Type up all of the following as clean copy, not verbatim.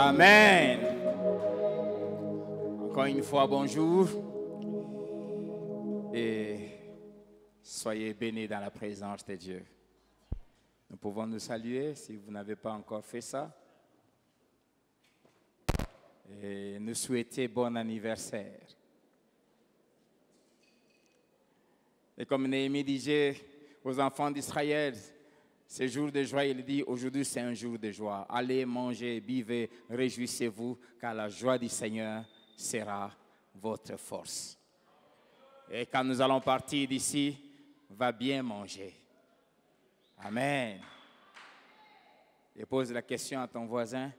Amen. Encore une fois, bonjour. Et soyez bénis dans la présence de Dieu. Nous pouvons nous saluer si vous n'avez pas encore fait ça. Et nous souhaiter bon anniversaire. Et comme Néhémie disait aux enfants d'Israël, ce jour de joie, il dit, aujourd'hui c'est un jour de joie. Allez manger, buvez, réjouissez-vous, car la joie du Seigneur sera votre force. Et quand nous allons partir d'ici, va bien manger. Amen. Et pose la question à ton voisin,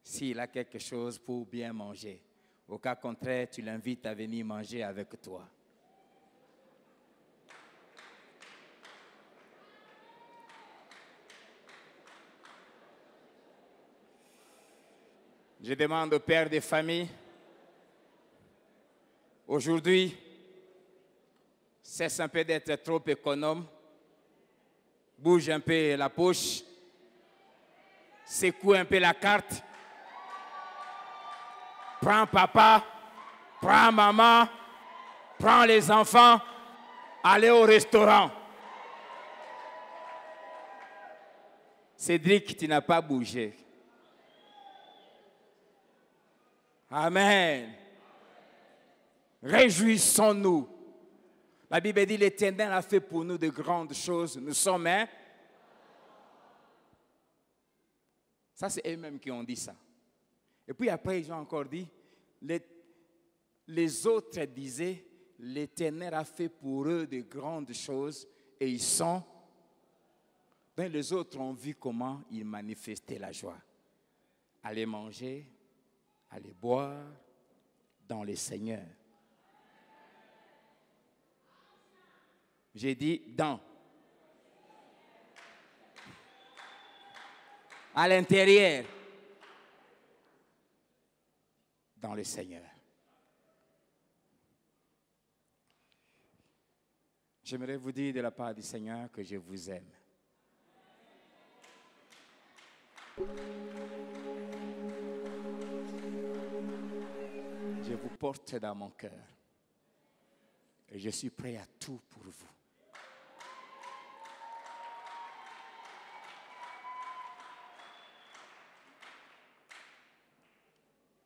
s'il a quelque chose pour bien manger. Au cas contraire, tu l'invites à venir manger avec toi. Je demande au père des familles, aujourd'hui, cesse un peu d'être trop économe, bouge un peu la poche, secoue un peu la carte, prends papa, prends maman, prends les enfants, allez au restaurant. Cédric, tu n'as pas bougé. Amen. Réjouissons-nous. La Bible dit, l'Éternel a fait pour nous de grandes choses. Nous sommes un. Ça, c'est eux-mêmes qui ont dit ça. Et puis après, ils ont encore dit, les autres disaient, l'Éternel a fait pour eux de grandes choses et ils sont. Donc les autres ont vu comment ils manifestaient la joie. Allez manger, allez boire dans le Seigneur. J'ai dit dans. À l'intérieur. Dans le Seigneur. J'aimerais vous dire de la part du Seigneur que je vous aime. Je vous porte dans mon cœur. Et je suis prêt à tout pour vous.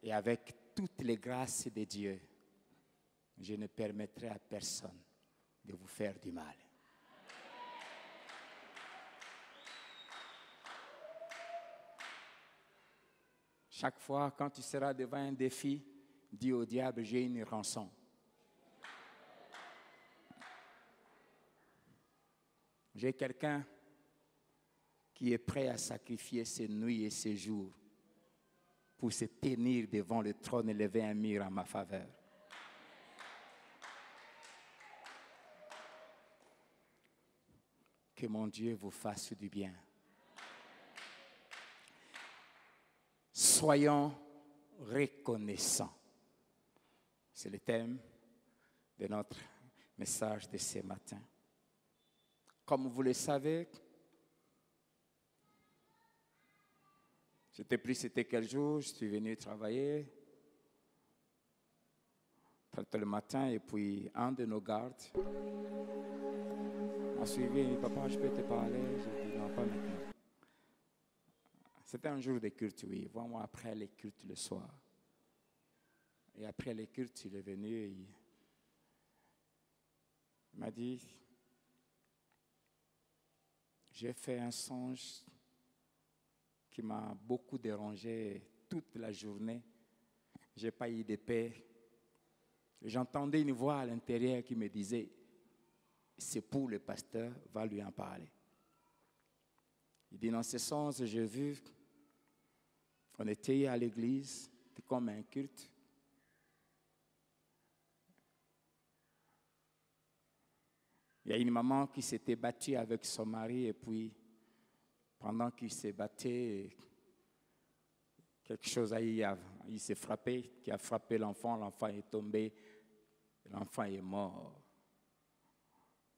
Et avec toutes les grâces de Dieu, je ne permettrai à personne de vous faire du mal. Chaque fois, quand tu seras devant un défi, dis au diable, j'ai une rançon. J'ai quelqu'un qui est prêt à sacrifier ses nuits et ses jours pour se tenir devant le trône et lever un mur en ma faveur. Que mon Dieu vous fasse du bien. Soyons reconnaissants. C'est le thème de notre message de ce matin. Comme vous le savez, j'étais pris, c'était quel jour? Je suis venu travailler le matin et puis un de nos gardes m'a suivi et dit, papa, je peux te parler? J'ai dit, non, pas maintenant. C'était un jour de culte, oui. Vois-moi après les cultes le soir. Et après les cultes, il est venu et il m'a dit, j'ai fait un songe qui m'a beaucoup dérangé toute la journée. Je n'ai pas eu de paix. J'entendais une voix à l'intérieur qui me disait, c'est pour le pasteur, va lui en parler. Il dit, dans ce sens, j'ai vu, on était à l'église, c'était comme un culte. Il y a une maman qui s'était battue avec son mari et puis, pendant qu'il se battait, quelque chose il s'est frappé, qui a frappé l'enfant est tombé, l'enfant est mort.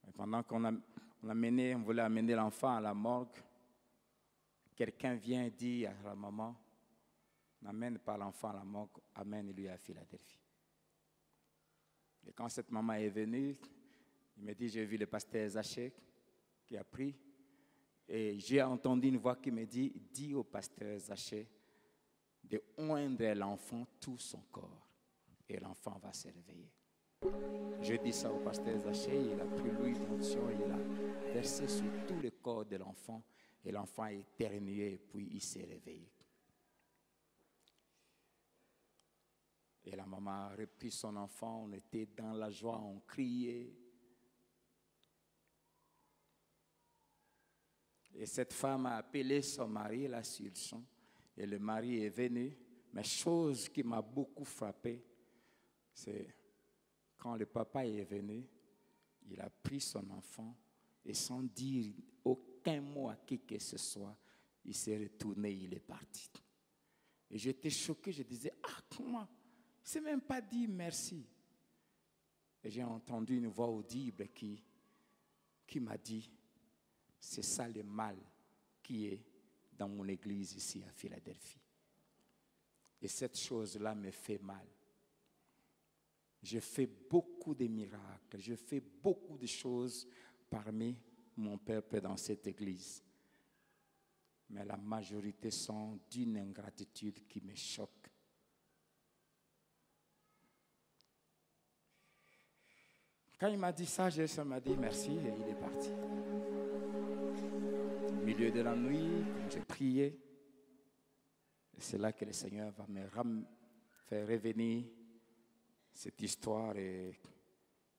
Et pendant qu'on voulait amener l'enfant à la morgue, quelqu'un vient dire à la maman, n'amène pas l'enfant à la morgue, amène-lui à Philadelphie. Et quand cette maman est venue, il me dit, j'ai vu le pasteur Zaché qui a pris, et j'ai entendu une voix qui me dit, dis au pasteur Zaché de oindre l'enfant tout son corps, et l'enfant va se réveiller. Je dis ça au pasteur Zaché, il a pris l'huile d'onction, il a versé sur tout le corps de l'enfant, et l'enfant a éternué, et puis il s'est réveillé. Et la maman a repris son enfant, on était dans la joie, on criait. Et cette femme a appelé son mari là sur le champ, et le mari est venu. Mais chose qui m'a beaucoup frappé, c'est quand le papa est venu, il a pris son enfant et sans dire aucun mot à qui que ce soit, il s'est retourné, il est parti. Et j'étais choqué, je disais, ah comment? Il ne s'est même pas dit merci. Et j'ai entendu une voix audible qui m'a dit, c'est ça le mal qui est dans mon église ici à Philadelphie. Et cette chose-là me fait mal. Je fais beaucoup de miracles, je fais beaucoup de choses parmi mon peuple dans cette église. Mais la majorité sont d'une ingratitude qui me choque. Quand il m'a dit ça, Jésus m'a dit merci et il est parti. Au milieu de la nuit, j'ai prié. Et c'est là que le Seigneur va me faire revenir cette histoire. Et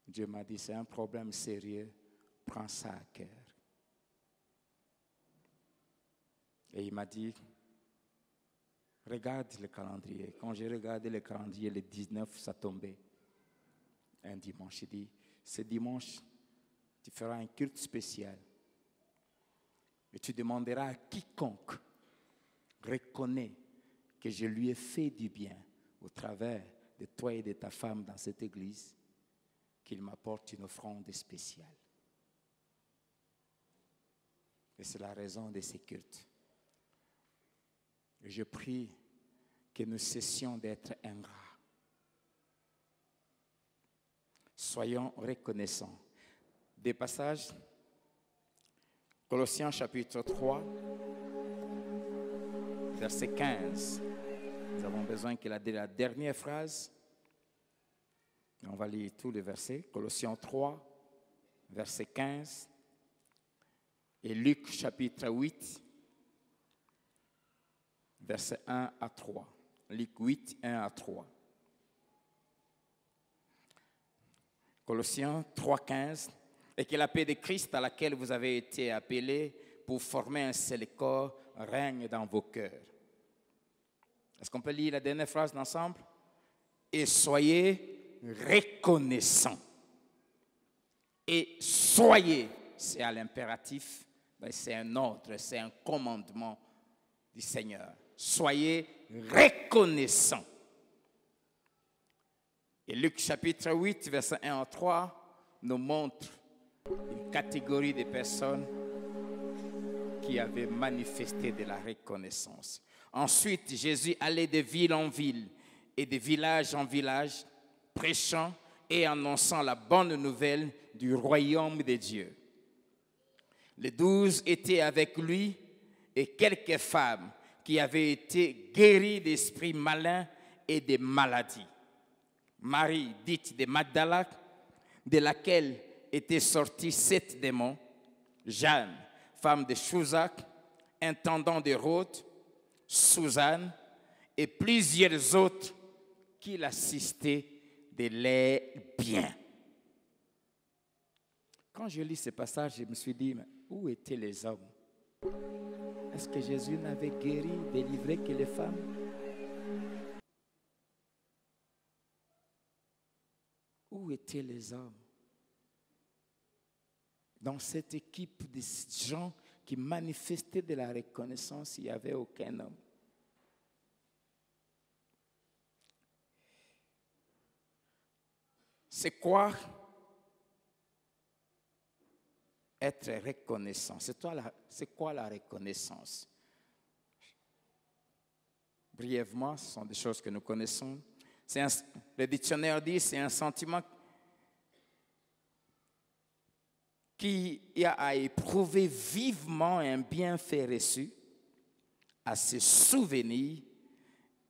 Dieu m'a dit, c'est un problème sérieux, prends ça à cœur. Et il m'a dit, regarde le calendrier. Quand j'ai regardé le calendrier, le 19, ça tombait. Un dimanche, il dit, ce dimanche, tu feras un culte spécial. Et tu demanderas à quiconque reconnaît que je lui ai fait du bien au travers de toi et de ta femme dans cette église, qu'il m'apporte une offrande spéciale. Et c'est la raison de ces cultes. Et je prie que nous cessions d'être ingrats. Soyons reconnaissants. Des passages, Colossiens chapitre 3, verset 15. Nous avons besoin qu'il ait la dernière phrase. On va lire tous les versets. Colossiens 3, verset 15. Et Luc chapitre 8, verset 1 à 3. Luc 8, 1 à 3. Colossiens 3, 15. Et que la paix de Christ à laquelle vous avez été appelés pour former un seul corps règne dans vos cœurs. Est-ce qu'on peut lire la dernière phrase ensemble? Et soyez reconnaissants. Et soyez, c'est à l'impératif, c'est un ordre, c'est un commandement du Seigneur. Soyez reconnaissants. Et Luc chapitre 8, verset 1 à 3, nous montre une catégorie de personnes qui avaient manifesté de la reconnaissance. Ensuite, Jésus allait de ville en ville et de village en village, prêchant et annonçant la bonne nouvelle du royaume de Dieu. Les 12 étaient avec lui et quelques femmes qui avaient été guéries d'esprits malins et de maladies. Marie, dite de Magdala, de laquelle étaient sortis 7 démons, Jeanne, femme de Chuzac, intendant de Rhodes, Suzanne et plusieurs autres qui l'assistaient de leurs biens. Quand je lis ce passage, je me suis dit, mais où étaient les hommes? Est-ce que Jésus n'avait guéri, délivré que les femmes? Où étaient les hommes? Dans cette équipe de gens qui manifestaient de la reconnaissance, il n'y avait aucun homme. C'est quoi être reconnaissant? C'est quoi la reconnaissance? brièvement, ce sont des choses que nous connaissons. Le dictionnaire dit c'est un sentiment qui a à éprouver vivement un bienfait reçu, à se souvenir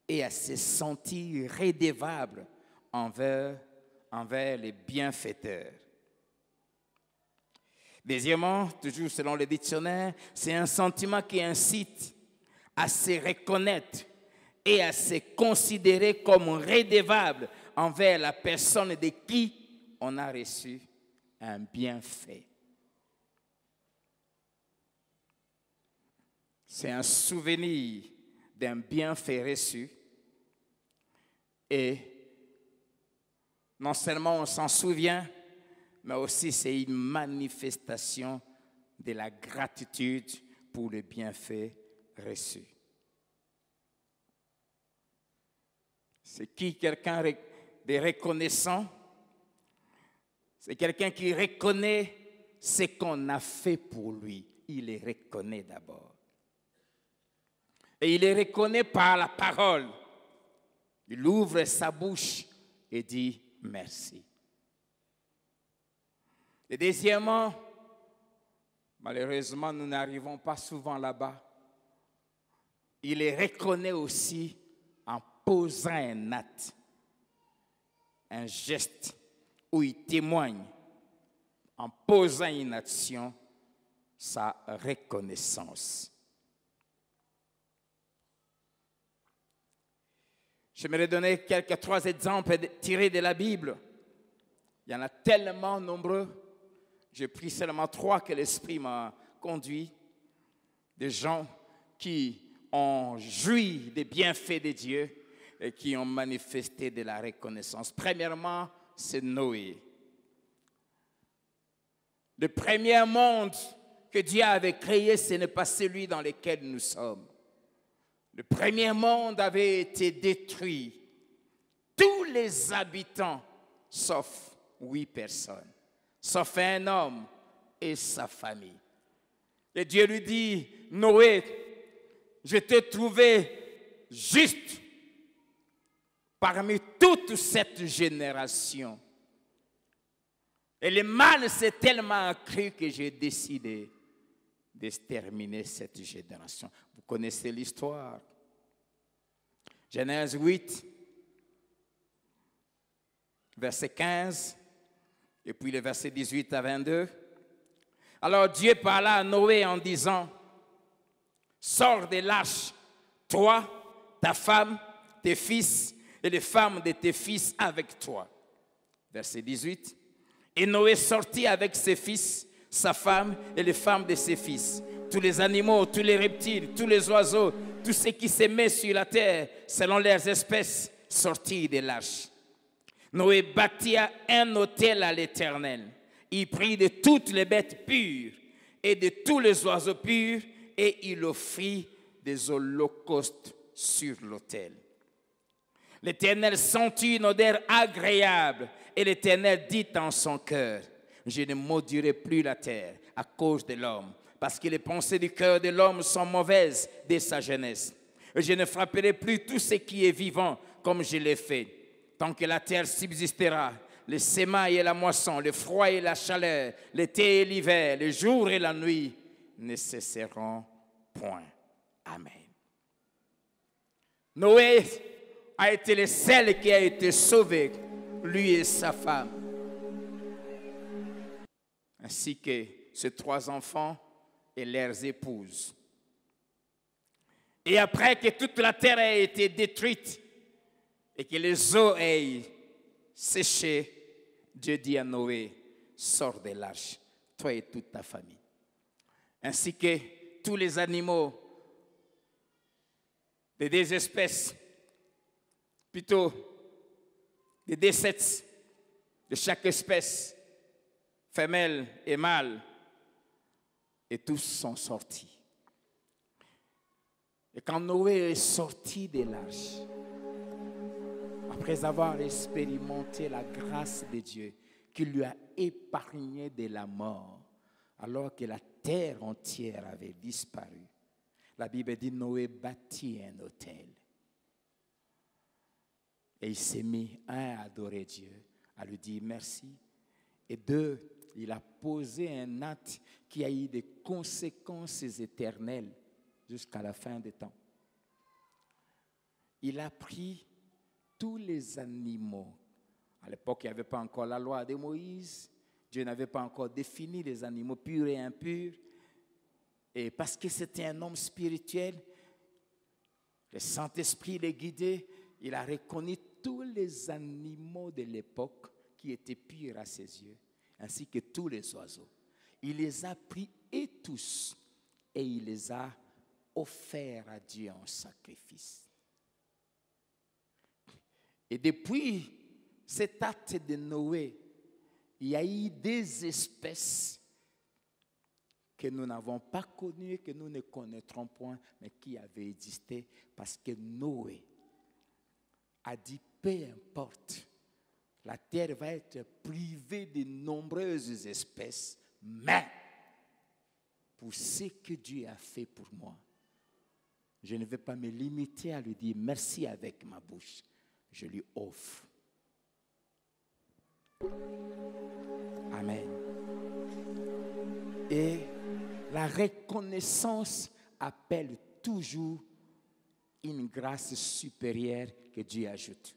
et à se sentir redevable envers les bienfaiteurs. Deuxièmement, toujours selon le dictionnaire, c'est un sentiment qui incite à se reconnaître et à se considérer comme redevable envers la personne de qui on a reçu un bienfait. C'est un souvenir d'un bienfait reçu et non seulement on s'en souvient, mais aussi c'est une manifestation de la gratitude pour le bienfait reçu. C'est qui quelqu'un de reconnaissant? C'est quelqu'un qui reconnaît ce qu'on a fait pour lui. Il le reconnaît d'abord. Et il le reconnaît par la parole. Il ouvre sa bouche et dit merci. Et deuxièmement, malheureusement, nous n'arrivons pas souvent là-bas. Il le reconnaît aussi en posant un acte, un geste où il témoigne, en posant une action, sa reconnaissance. J'aimerais donner trois exemples tirés de la Bible. Il y en a tellement nombreux. J'ai pris seulement 3 que l'Esprit m'a conduit. Des gens qui ont joui des bienfaits de Dieu et qui ont manifesté de la reconnaissance. Premièrement, c'est Noé. Le premier monde que Dieu avait créé, ce n'est pas celui dans lequel nous sommes. Le premier monde avait été détruit. Tous les habitants, sauf 8 personnes, sauf un homme et sa famille. Et Dieu lui dit, Noé, je t'ai trouvé juste parmi toute cette génération. Et le mal s'est tellement accru que j'ai décidé d'exterminer cette génération. Vous connaissez l'histoire. Genèse 8, verset 15, et puis le verset 18 à 22. Alors Dieu parla à Noé en disant, sors de l'arche, toi, ta femme, tes fils et les femmes de tes fils avec toi. Verset 18. Et Noé sortit avec ses fils, sa femme et les femmes de ses fils. Tous les animaux, tous les reptiles, tous les oiseaux, tout ce qui s'émet sur la terre, selon leurs espèces, sortirent de l'arche. Noé bâtit un autel à l'Éternel. Il prit de toutes les bêtes pures et de tous les oiseaux purs et il offrit des holocaustes sur l'autel. L'Éternel sentit une odeur agréable et l'Éternel dit en son cœur, je ne maudirai plus la terre à cause de l'homme, parce que les pensées du cœur de l'homme sont mauvaises dès sa jeunesse. Et je ne frapperai plus tout ce qui est vivant comme je l'ai fait. Tant que la terre subsistera, les semailles et la moisson, le froid et la chaleur, l'été et l'hiver, le jour et la nuit ne cesseront point. Amen. Noé a été le seul qui a été sauvé, lui et sa femme, ainsi que ses 3 enfants et leurs épouses. Et après que toute la terre a été détruite et que les eaux aient séché, Dieu dit à Noé, sors de l'arche, toi et toute ta famille, ainsi que tous les animaux des 2 espèces, plutôt des 2 sexes de chaque espèce, femelle et mâle, et tous sont sortis. Et quand Noé est sorti de l'arche, après avoir expérimenté la grâce de Dieu qui lui a épargné de la mort, alors que la terre entière avait disparu, la Bible dit Noé bâtit un autel. Et il s'est mis, un, à adorer Dieu, à lui dire merci. Et deux, il a posé un acte qui a eu des conséquences éternelles jusqu'à la fin des temps. Il a pris tous les animaux. À l'époque, il n'y avait pas encore la loi de Moïse. Dieu n'avait pas encore défini les animaux purs et impurs. Et parce que c'était un homme spirituel, le Saint-Esprit les guidait, il a reconnu tous les animaux de l'époque qui étaient purs à ses yeux, ainsi que tous les oiseaux. Il les a pris et tous, et il les a offerts à Dieu en sacrifice. Et depuis cet acte de Noé, il y a eu des espèces que nous n'avons pas connues, que nous ne connaîtrons point, mais qui avaient existé parce que Noé a dit, peu importe, la terre va être privée de nombreuses espèces, mais pour ce que Dieu a fait pour moi, je ne vais pas me limiter à lui dire merci avec ma bouche. Je lui offre. Amen. Et la reconnaissance appelle toujours une grâce supérieure que Dieu ajoute.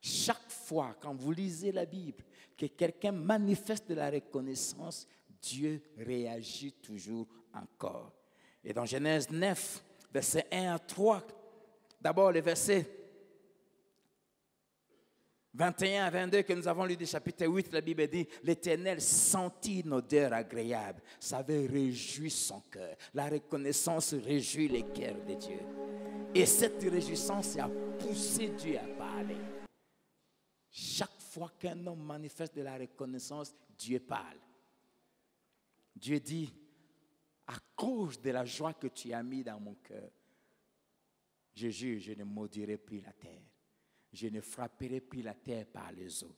Chaque fois, quand vous lisez la Bible, que quelqu'un manifeste de la reconnaissance, Dieu réagit toujours encore. Et dans Genèse 9, versets 1 à 3, d'abord le verset 21 à 22 que nous avons lu du chapitre 8, la Bible dit, l'Éternel sentit une odeur agréable. Ça avait réjoui son cœur. La reconnaissance réjouit les cœurs de Dieu. Et cette réjouissance a poussé Dieu à parler. Chaque fois qu'un homme manifeste de la reconnaissance, Dieu parle. Dieu dit, à cause de la joie que tu as mis dans mon cœur, je jure, je ne maudirai plus la terre. Je ne frapperai plus la terre par les eaux.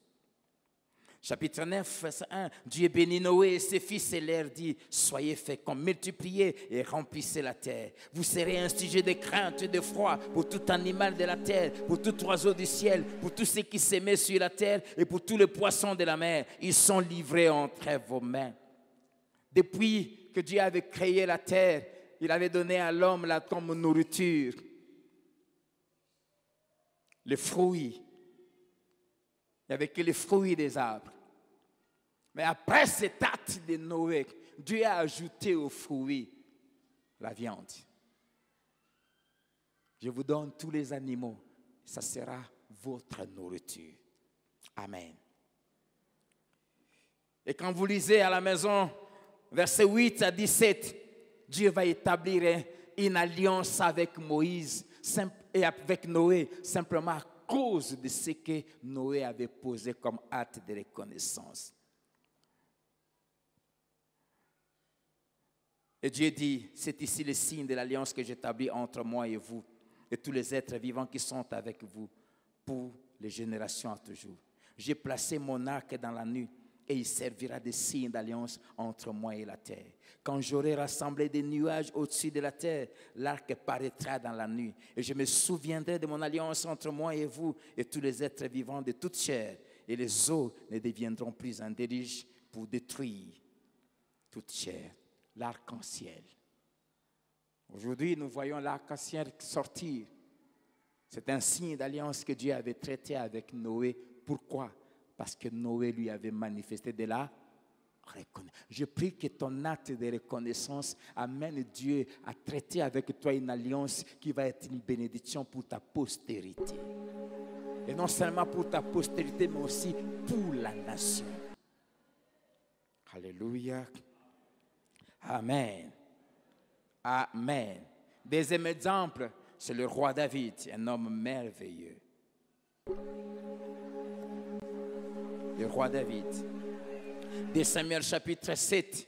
Chapitre 9, verset 1. Dieu bénit Noé et ses fils et leur dit, soyez féconds, multipliez et remplissez la terre. Vous serez un sujet de crainte et de froid pour tout animal de la terre, pour tout oiseau du ciel, pour tous ceux qui s'aimaient sur la terre et pour tous les poissons de la mer. Ils sont livrés entre vos mains. Depuis que Dieu avait créé la terre, il avait donné à l'homme là comme nourriture les fruits. Il n'y avait que les fruits des arbres. Mais après cet acte de Noé, Dieu a ajouté aux fruits la viande. Je vous donne tous les animaux. Ça sera votre nourriture. Amen. Et quand vous lisez à la maison, versets 8 à 17, Dieu va établir une alliance avec Moïse et avec Noé, simplement à cause de ce que Noé avait posé comme acte de reconnaissance. Et Dieu dit, c'est ici le signe de l'alliance que j'établis entre moi et vous, et tous les êtres vivants qui sont avec vous, pour les générations à toujours. J'ai placé mon arc dans la nuit, et il servira de signe d'alliance entre moi et la terre. Quand j'aurai rassemblé des nuages au-dessus de la terre, l'arc paraîtra dans la nuit. Et je me souviendrai de mon alliance entre moi et vous et tous les êtres vivants de toute chair. Et les eaux ne deviendront plus un déluge pour détruire toute chair. L'arc-en-ciel. Aujourd'hui, nous voyons l'arc-en-ciel sortir. C'est un signe d'alliance que Dieu avait traité avec Noé. Pourquoi? Parce que Noé lui avait manifesté de la reconnaissance. Je prie que ton acte de reconnaissance amène Dieu à traiter avec toi une alliance qui va être une bénédiction pour ta postérité. Et non seulement pour ta postérité, mais aussi pour la nation. Alléluia. Amen. Amen. Deuxième exemple, c'est le roi David, un homme merveilleux. Le roi David. 2 Samuel chapitre 7,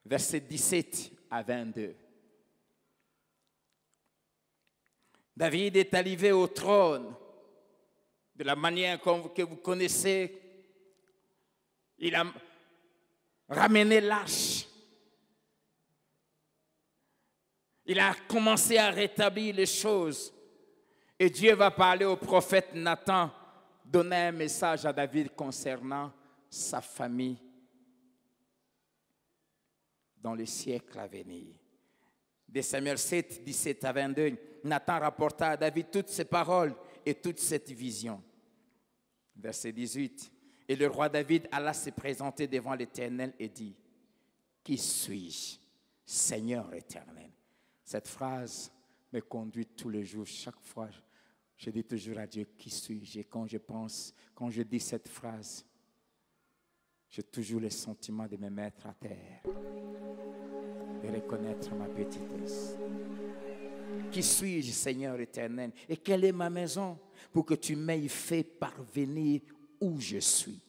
versets 17 à 22. David est arrivé au trône de la manière que vous connaissez. Il a ramené l'arche. Il a commencé à rétablir les choses. Et Dieu va parler au prophète Nathan, donner un message à David concernant sa famille dans les siècles à venir. De Samuel 7, 17 à 22, Nathan rapporta à David toutes ces paroles et toute cette vision. Verset 18. Et le roi David alla se présenter devant l'Éternel et dit, « Qui suis-je, Seigneur éternel ?» Cette phrase me conduit tous les jours, chaque fois. Je dis toujours à Dieu, « Qui suis-je ?» Et quand je dis cette phrase, j'ai toujours le sentiment de me mettre à terre, de reconnaître ma petitesse. Qui suis-je, Seigneur éternel? Et quelle est ma maison pour que tu m'aies fait parvenir où je suis?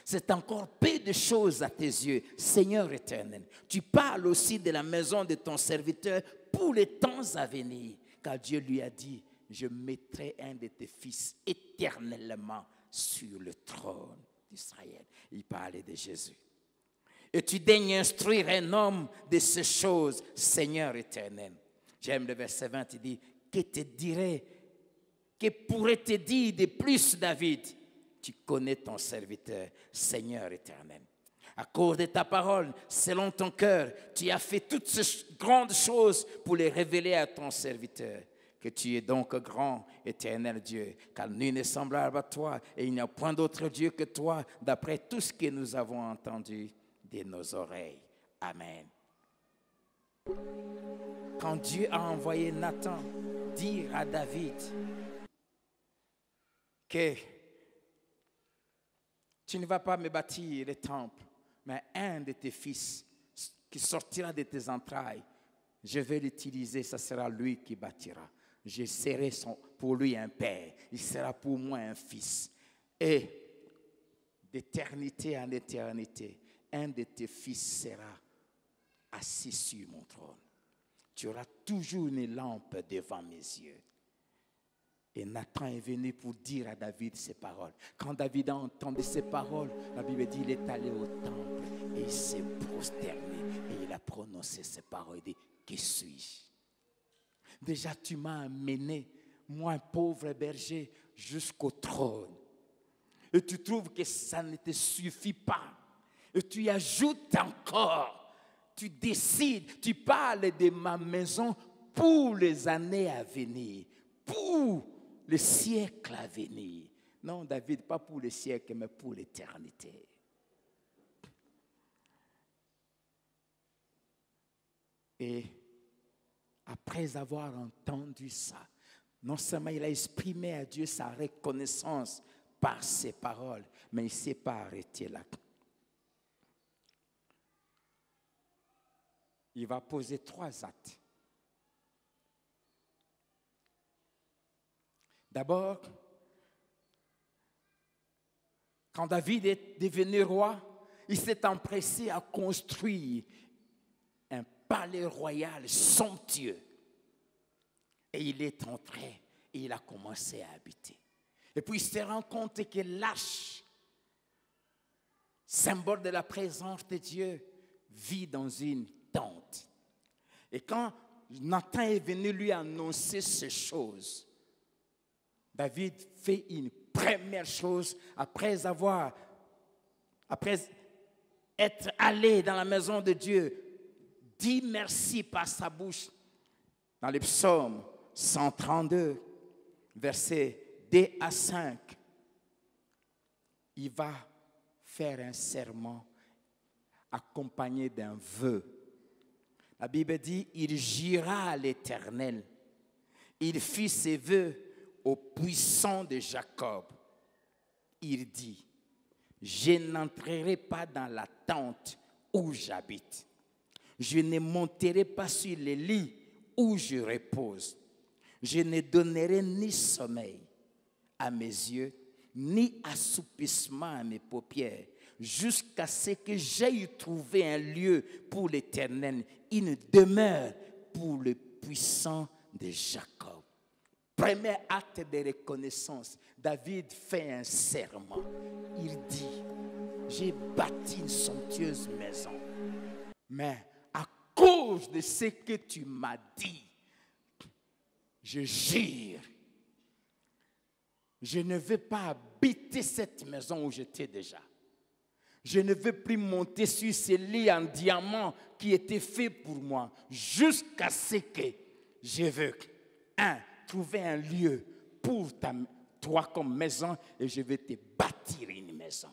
C'est encore peu de choses à tes yeux, Seigneur éternel. Tu parles aussi de la maison de ton serviteur pour les temps à venir, car Dieu lui a dit, je mettrai un de tes fils éternellement sur le trône d'Israël. Il parlait de Jésus. Et tu daignes instruire un homme de ces choses, Seigneur éternel. J'aime le verset 20, il dit, que pourrait te dire de plus, David? Tu connais ton serviteur, Seigneur éternel. À cause de ta parole, selon ton cœur, tu as fait toutes ces grandes choses pour les révéler à ton serviteur. Que tu es donc grand, éternel Dieu, car nul n'est semblable à toi et il n'y a point d'autre Dieu que toi, d'après tout ce que nous avons entendu de nos oreilles. Amen. Quand Dieu a envoyé Nathan dire à David que tu ne vas pas me bâtir le temple, mais un de tes fils qui sortira de tes entrailles, je vais l'utiliser, ce sera lui qui bâtira. Je serai pour lui un père, il sera pour moi un fils. Et d'éternité en éternité, un de tes fils sera assis sur mon trône. Tu auras toujours une lampe devant mes yeux. Et Nathan est venu pour dire à David ces paroles. Quand David a entendu ces paroles, la Bible dit qu'il est allé au temple et il s'est prosterné et il a prononcé ces paroles. Il dit, qui suis-je? Déjà tu m'as amené, moi un pauvre berger, jusqu'au trône. Et tu trouves que ça ne te suffit pas. Et tu y ajoutes encore. Tu décides, tu parles de ma maison pour les années à venir, pour les siècles à venir. Non, David, pas pour les siècles, mais pour l'éternité. Et après avoir entendu ça, non seulement il a exprimé à Dieu sa reconnaissance par ses paroles, mais il ne s'est pas arrêté là. Il va poser 3 actes. D'abord, quand David est devenu roi, il s'est empressé à construire un palais royal somptueux. Et il est entré et il a commencé à habiter. Et puis il se rend compte que l'arche, symbole de la présence de Dieu, vit dans une tente. Et quand Nathan est venu lui annoncer ces choses, David fait une première chose après être allé dans la maison de Dieu, dit merci par sa bouche. Dans le psaume 132, versets 2 à 5, il va faire un serment accompagné d'un vœu. La Bible dit, il jura à l'Éternel. Il fit ses vœux au puissant de Jacob. Il dit, je n'entrerai pas dans la tente où j'habite. Je ne monterai pas sur les lits où je repose. Je ne donnerai ni sommeil à mes yeux, ni assoupissement à mes paupières, jusqu'à ce que j'aie trouvé un lieu pour l'Éternel, une demeure pour le puissant de Jacob. Premier acte de reconnaissance, David fait un serment. Il dit, j'ai bâti une somptueuse maison, mais à cause de ce que tu m'as dit, je jure Je ne veux pas habiter cette maison où j'étais déjà. Je ne veux plus monter sur ce lit en diamant qui était fait pour moi, jusqu'à ce que je veux, trouver un lieu pour toi comme maison, et je vais te bâtir une maison.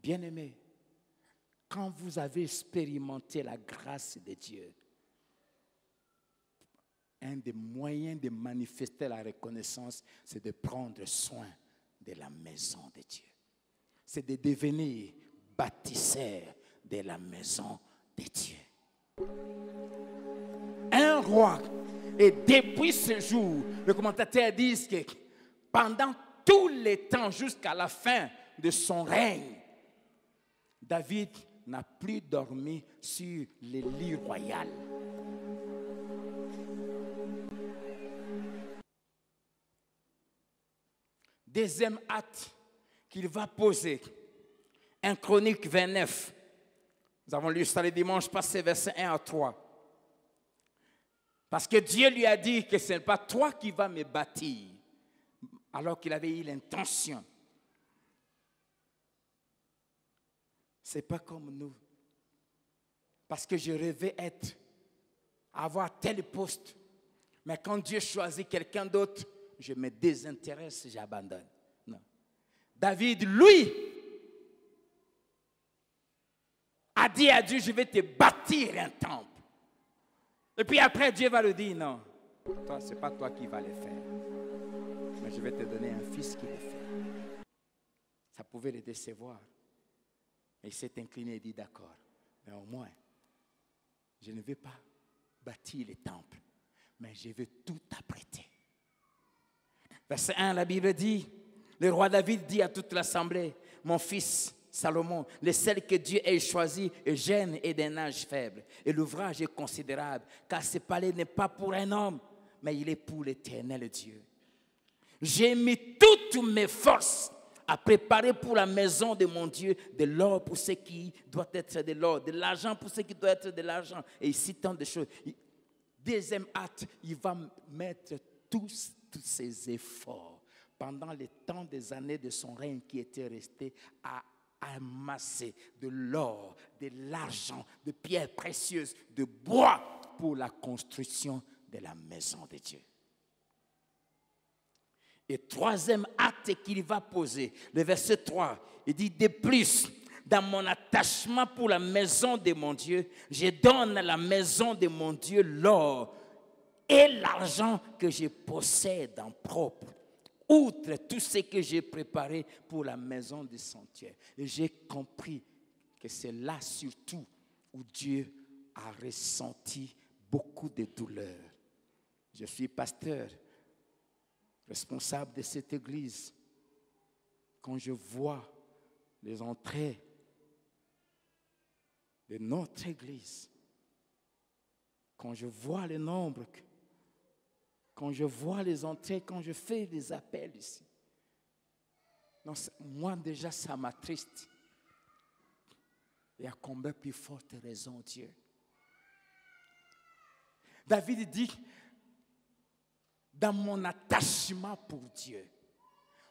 Bien-aimé, quand vous avez expérimenté la grâce de Dieu, un des moyens de manifester la reconnaissance, c'est de prendre soin de la maison de Dieu. C'est de devenir bâtisseur de la maison de Dieu. Un roi, et depuis ce jour, le commentateur dit que pendant tout le temps jusqu'à la fin de son règne, David n'a plus dormi sur le lit royal. Deuxième acte qu'il va poser, 1 Chronique 29. Nous avons lu ça le dimanche passé, versets 1 à 3. Parce que Dieu lui a dit que ce n'est pas toi qui vas me bâtir, alors qu'il avait eu l'intention. Ce n'est pas comme nous. Parce que je rêvais avoir tel poste. Mais quand Dieu choisit quelqu'un d'autre, je me désintéresse, j'abandonne. Non. David, lui, a dit à Dieu, je vais te bâtir un temple. Et puis après, Dieu va lui dire, non, toi, ce n'est pas toi qui vas le faire. Mais je vais te donner un fils qui le fait. Ça pouvait le décevoir. Mais il s'est incliné et dit, d'accord, mais au moins, je ne vais pas bâtir le temple, mais je vais tout apprêter. Verset 1, la Bible dit, le roi David dit à toute l'assemblée, mon fils Salomon, le seul que Dieu ait choisi est jeune et d'un âge faible. Et l'ouvrage est considérable, car ce palais n'est pas pour un homme, mais il est pour l'Éternel Dieu. J'ai mis toutes mes forces à préparer pour la maison de mon Dieu de l'or pour ce qui doit être de l'or, de l'argent pour ce qui doit être de l'argent. Et ici, tant de choses. Deuxième acte, il va mettre tous ses efforts pendant le temps des années de son règne qui était resté à amasser de l'or, de l'argent, de pierres précieuses, de bois pour la construction de la maison de Dieu. Et troisième acte qu'il va poser, le verset 3, il dit, de plus, dans mon attachement pour la maison de mon Dieu, je donne à la maison de mon Dieu l'or et l'argent que je possède en propre, outre tout ce que j'ai préparé pour la maison du sanctuaire. Et j'ai compris que c'est là surtout où Dieu a ressenti beaucoup de douleur. Je suis pasteur, responsable de cette église. Quand je vois les entrées de notre église, quand je vois le nombre, quand je vois les entrées, quand je fais des appels ici, non, moi déjà ça m'attriste. Et à combien plus forte raison Dieu. David dit, dans mon attachement pour Dieu,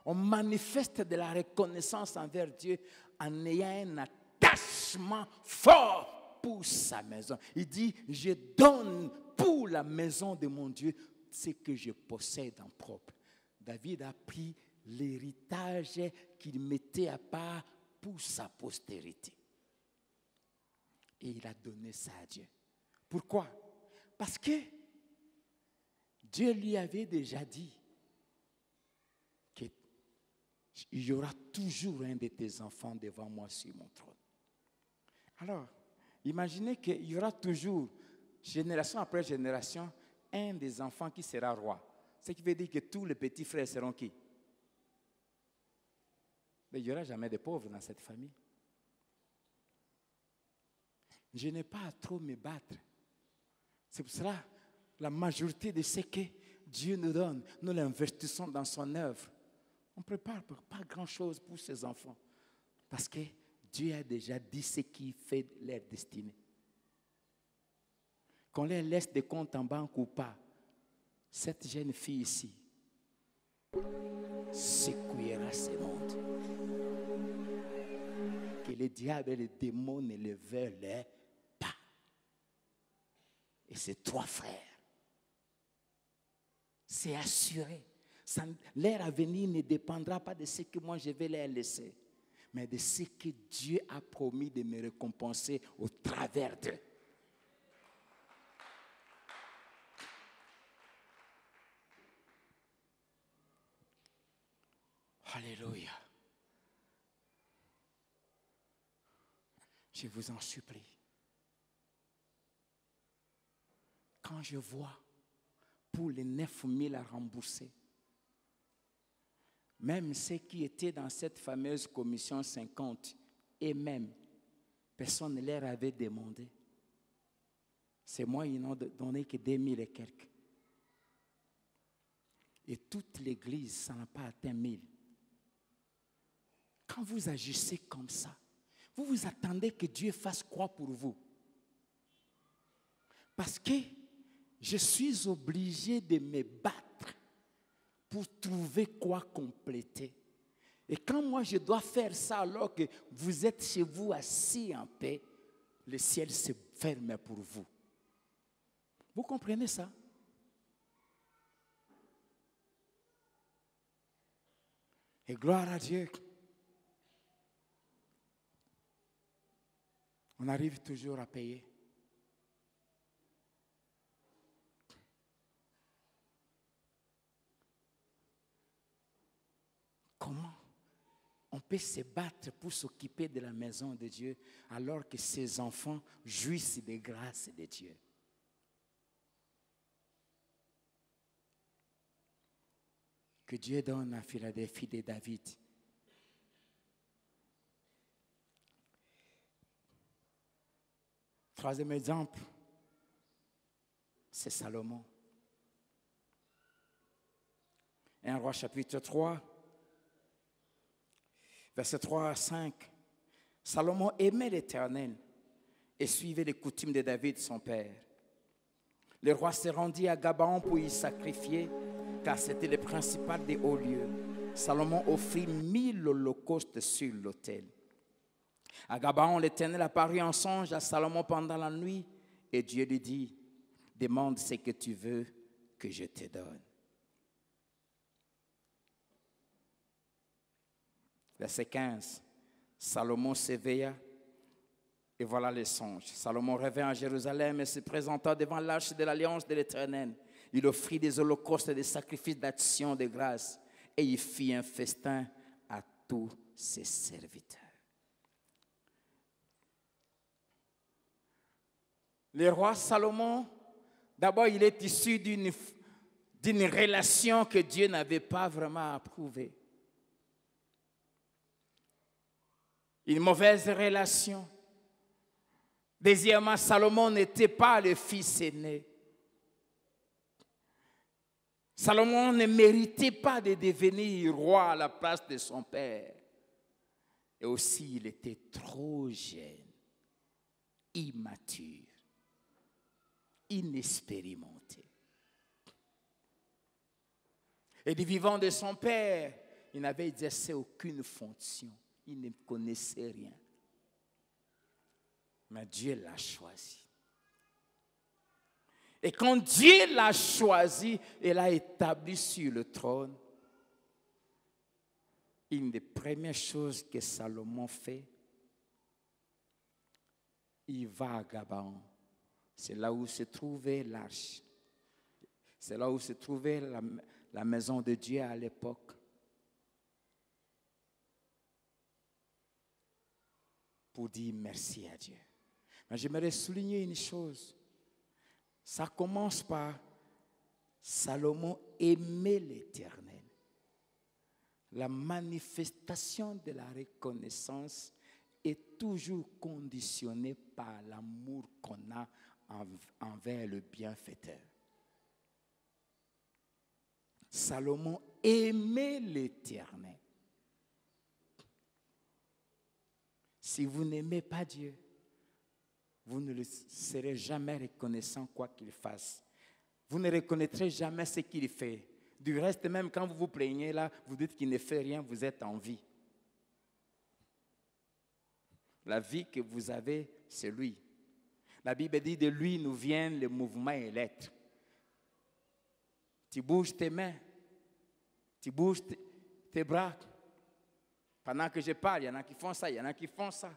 on manifeste de la reconnaissance envers Dieu en ayant un attachement fort pour sa maison. Il dit, je donne pour la maison de mon Dieu ce que je possède en propre. David a pris l'héritage qu'il mettait à part pour sa postérité. Et il a donné ça à Dieu. Pourquoi? Parce que Dieu lui avait déjà dit qu'il y aura toujours un de tes enfants devant moi sur mon trône. Alors, imaginez qu'il y aura toujours, génération après génération, un des enfants qui sera roi. Ce qui veut dire que tous les petits frères seront qui? Mais il n'y aura jamais de pauvres dans cette famille. Je n'ai pas à trop me battre. C'est pour cela la majorité de ce que Dieu nous donne, nous l'investissons dans son œuvre. On ne prépare pas grand-chose pour ses enfants. Parce que Dieu a déjà dit ce qui fait leur destinée. Qu'on les laisse des comptes en banque ou pas, cette jeune fille ici, secouera ce monde. Que le diable et les démons ne le veulent pas. Et ces 3 frères, c'est assuré. Leur avenir ne dépendra pas de ce que moi je vais leur laisser, mais de ce que Dieu a promis de me récompenser au travers d'eux. Alléluia. Je vous en supplie. Quand je vois pour les 9 000 à rembourser, même ceux qui étaient dans cette fameuse commission 50, et même, personne ne leur avait demandé. C'est moi, ils n'ont donné que 2 000 et quelques. Et toute l'église, ça n'a pas atteint 1 000. Quand vous agissez comme ça, vous vous attendez que Dieu fasse quoi pour vous? Parce que je suis obligé de me battre pour trouver quoi compléter. Et quand moi je dois faire ça alors que vous êtes chez vous assis en paix, le ciel se ferme pour vous. Vous comprenez ça? Et gloire à Dieu. On arrive toujours à payer. Comment on peut se battre pour s'occuper de la maison de Dieu alors que ses enfants jouissent des grâces de Dieu? Que Dieu donne à Philadelphie de David. Troisième exemple, c'est Salomon. 1 Roi chapitre 3, versets 3 à 5. Salomon aimait l'Éternel et suivait les coutumes de David, son père. Le roi se rendit à Gabaon pour y sacrifier, car c'était le principal des hauts lieux. Salomon offrit 1000 holocaustes sur l'autel. À Gabaon, l'Éternel apparut en songe à Salomon pendant la nuit, et Dieu lui dit, demande ce que tu veux que je te donne. Verset 15, Salomon s'éveilla et voilà le songe. Salomon revint à Jérusalem et se présenta devant l'arche de l'alliance de l'Éternel. Il offrit des holocaustes et des sacrifices d'action de grâce et il fit un festin à tous ses serviteurs. Le roi Salomon, d'abord, il est issu d'une relation que Dieu n'avait pas vraiment approuvée. Une mauvaise relation. Deuxièmement, Salomon n'était pas le fils aîné. Salomon ne méritait pas de devenir roi à la place de son père. Et aussi, il était trop jeune, immature, inexpérimenté. Et du vivant de son père, il n'avait exercé aucune fonction. Il ne connaissait rien. Mais Dieu l'a choisi. Et quand Dieu l'a choisi et l'a établi sur le trône, une des premières choses que Salomon fait, il va à Gabaon. C'est là où se trouvait l'arche. C'est là où se trouvait la maison de Dieu à l'époque. Pour dire merci à Dieu. Mais j'aimerais souligner une chose. Ça commence par Salomon aimait l'Éternel. La manifestation de la reconnaissance est toujours conditionnée par l'amour qu'on a envers le bienfaiteur. Salomon aimait l'Éternel. Si vous n'aimez pas Dieu, vous ne le serez jamais reconnaissant quoi qu'il fasse. Vous ne reconnaîtrez jamais ce qu'il fait. Du reste, même quand vous vous plaignez là, vous dites qu'il ne fait rien, vous êtes en vie. La vie que vous avez, c'est lui. La Bible dit de lui nous viennent les mouvements et l'être. Tu bouges tes mains, tu bouges tes bras. Pendant que je parle, il y en a qui font ça, il y en a qui font ça,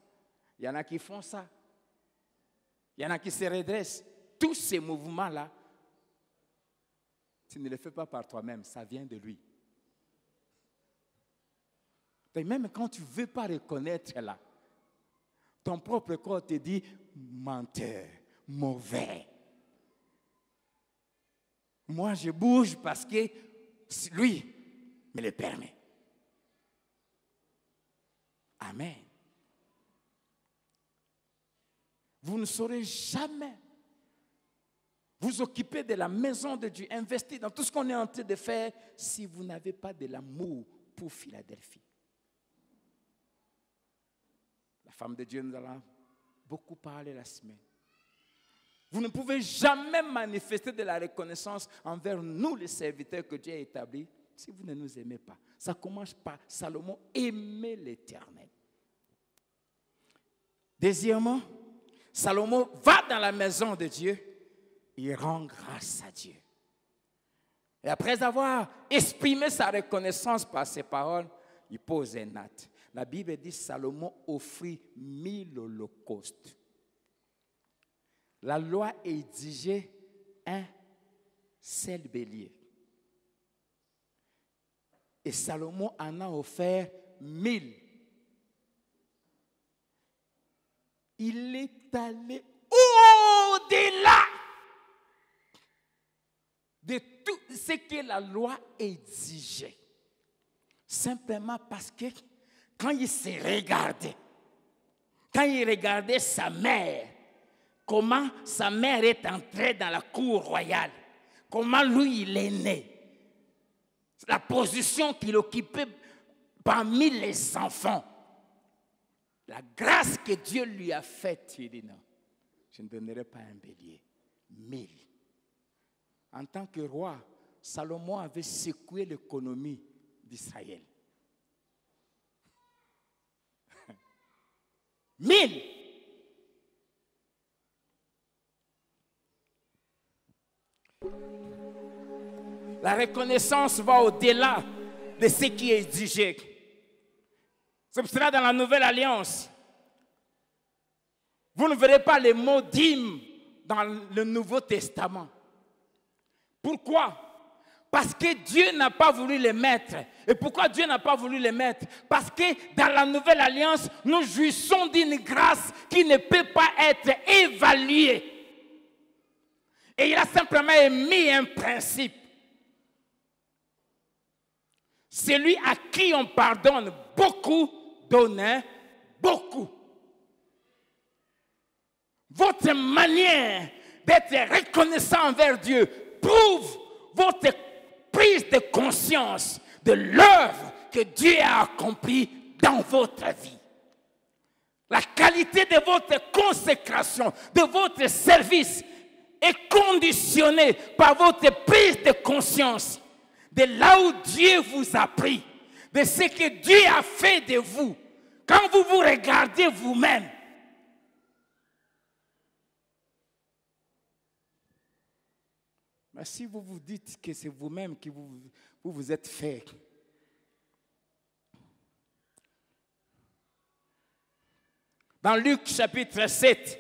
il y en a qui font ça. Il y en a qui se redressent. Tous ces mouvements-là, tu ne les fais pas par toi-même, ça vient de lui. Et même quand tu ne veux pas reconnaître là, ton propre corps te dit menteur, mauvais. Moi, je bouge parce que lui me le permet. Amen. Vous ne saurez jamais vous occuper de la maison de Dieu, investir dans tout ce qu'on est en train de faire si vous n'avez pas de l'amour pour Philadelphie. La femme de Dieu nous en a beaucoup parlé la semaine. Vous ne pouvez jamais manifester de la reconnaissance envers nous, les serviteurs que Dieu a établis, si vous ne nous aimez pas. Ça commence par Salomon aimer l'Éternel. Deuxièmement, Salomon va dans la maison de Dieu, il rend grâce à Dieu. Et après avoir exprimé sa reconnaissance par ses paroles, il pose un acte. La Bible dit que Salomon offrit 1000 holocaustes. La loi exigeait un seul bélier. Et Salomon en a offert 1000. Il est allé au-delà de tout ce que la loi exigeait. Simplement parce que quand il s'est regardé, quand il regardait sa mère, comment sa mère est entrée dans la cour royale, comment lui il est né, la position qu'il occupait parmi les enfants, la grâce que Dieu lui a faite, il dit non, je ne donnerai pas un bélier, 1000. En tant que roi, Salomon avait secoué l'économie d'Israël. 1000. La reconnaissance va au-delà de ce qui est exigé. C'est pour cela dans la Nouvelle Alliance, vous ne verrez pas les mots dîmes dans le Nouveau Testament. Pourquoi? Parce que Dieu n'a pas voulu les mettre. Et pourquoi Dieu n'a pas voulu les mettre? Parce que dans la Nouvelle Alliance, nous jouissons d'une grâce qui ne peut pas être évaluée. Et il a simplement émis un principe. Celui à qui on pardonne beaucoup, donne beaucoup. Votre manière d'être reconnaissant envers Dieu prouve votre prise de conscience de l'œuvre que Dieu a accomplie dans votre vie. La qualité de votre consécration, de votre service est conditionnée par votre prise de conscience de là où Dieu vous a pris, de ce que Dieu a fait de vous. Quand vous vous regardez vous-même, mais si vous vous dites que c'est vous-même qui vous êtes fait, dans Luc chapitre 7,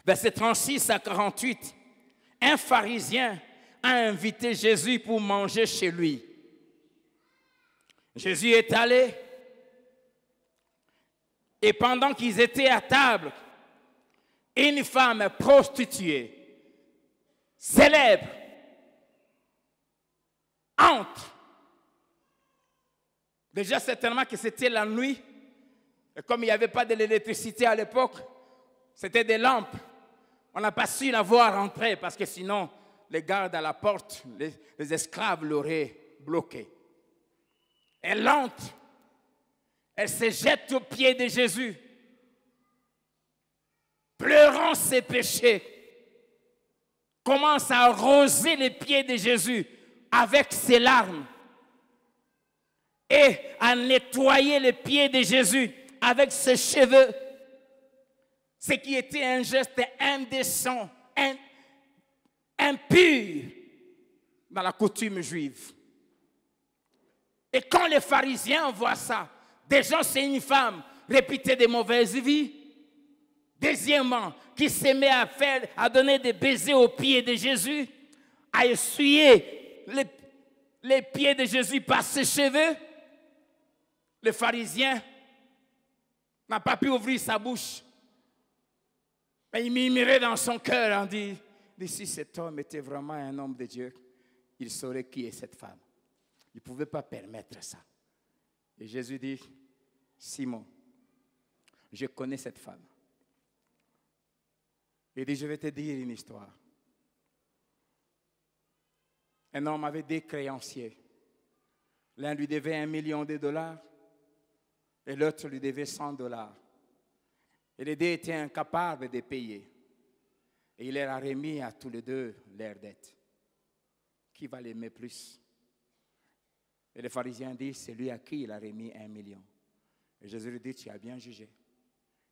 versets 36 à 48, un pharisien a invité Jésus pour manger chez lui. Jésus est allé et pendant qu'ils étaient à table, une femme prostituée, célèbre, entre. Déjà certainement que c'était la nuit, et comme il n'y avait pas de l'électricité à l'époque, c'était des lampes. On n'a pas su la voir entrer parce que sinon, les gardes à la porte, les esclaves l'auraient bloqué. Elle entre, elle se jette aux pieds de Jésus, pleurant ses péchés, commence à arroser les pieds de Jésus avec ses larmes et a nettoyé les pieds de Jésus avec ses cheveux, ce qui était un geste indécent, impur dans la coutume juive. Et quand les pharisiens voient ça, déjà c'est une femme réputée de mauvaise vie. Deuxièmement, qui se met à donner des baisers aux pieds de Jésus, à essuyer les pieds de Jésus par ses cheveux. Le pharisien n'a pas pu ouvrir sa bouche. Mais il murmurait dans son cœur en disant, si cet homme était vraiment un homme de Dieu, il saurait qui est cette femme. Il ne pouvait pas permettre ça. Et Jésus dit, Simon, je connais cette femme. Il dit, je vais te dire une histoire. Un homme avait deux créanciers. L'un lui devait $1 million et l'autre lui devait $100. Et les deux étaient incapables de payer. Et il leur a remis à tous les deux leurs dettes. Qui va l'aimer plus? Et les pharisiens disent, c'est lui à qui il a remis $1 million. Et Jésus lui dit, tu as bien jugé.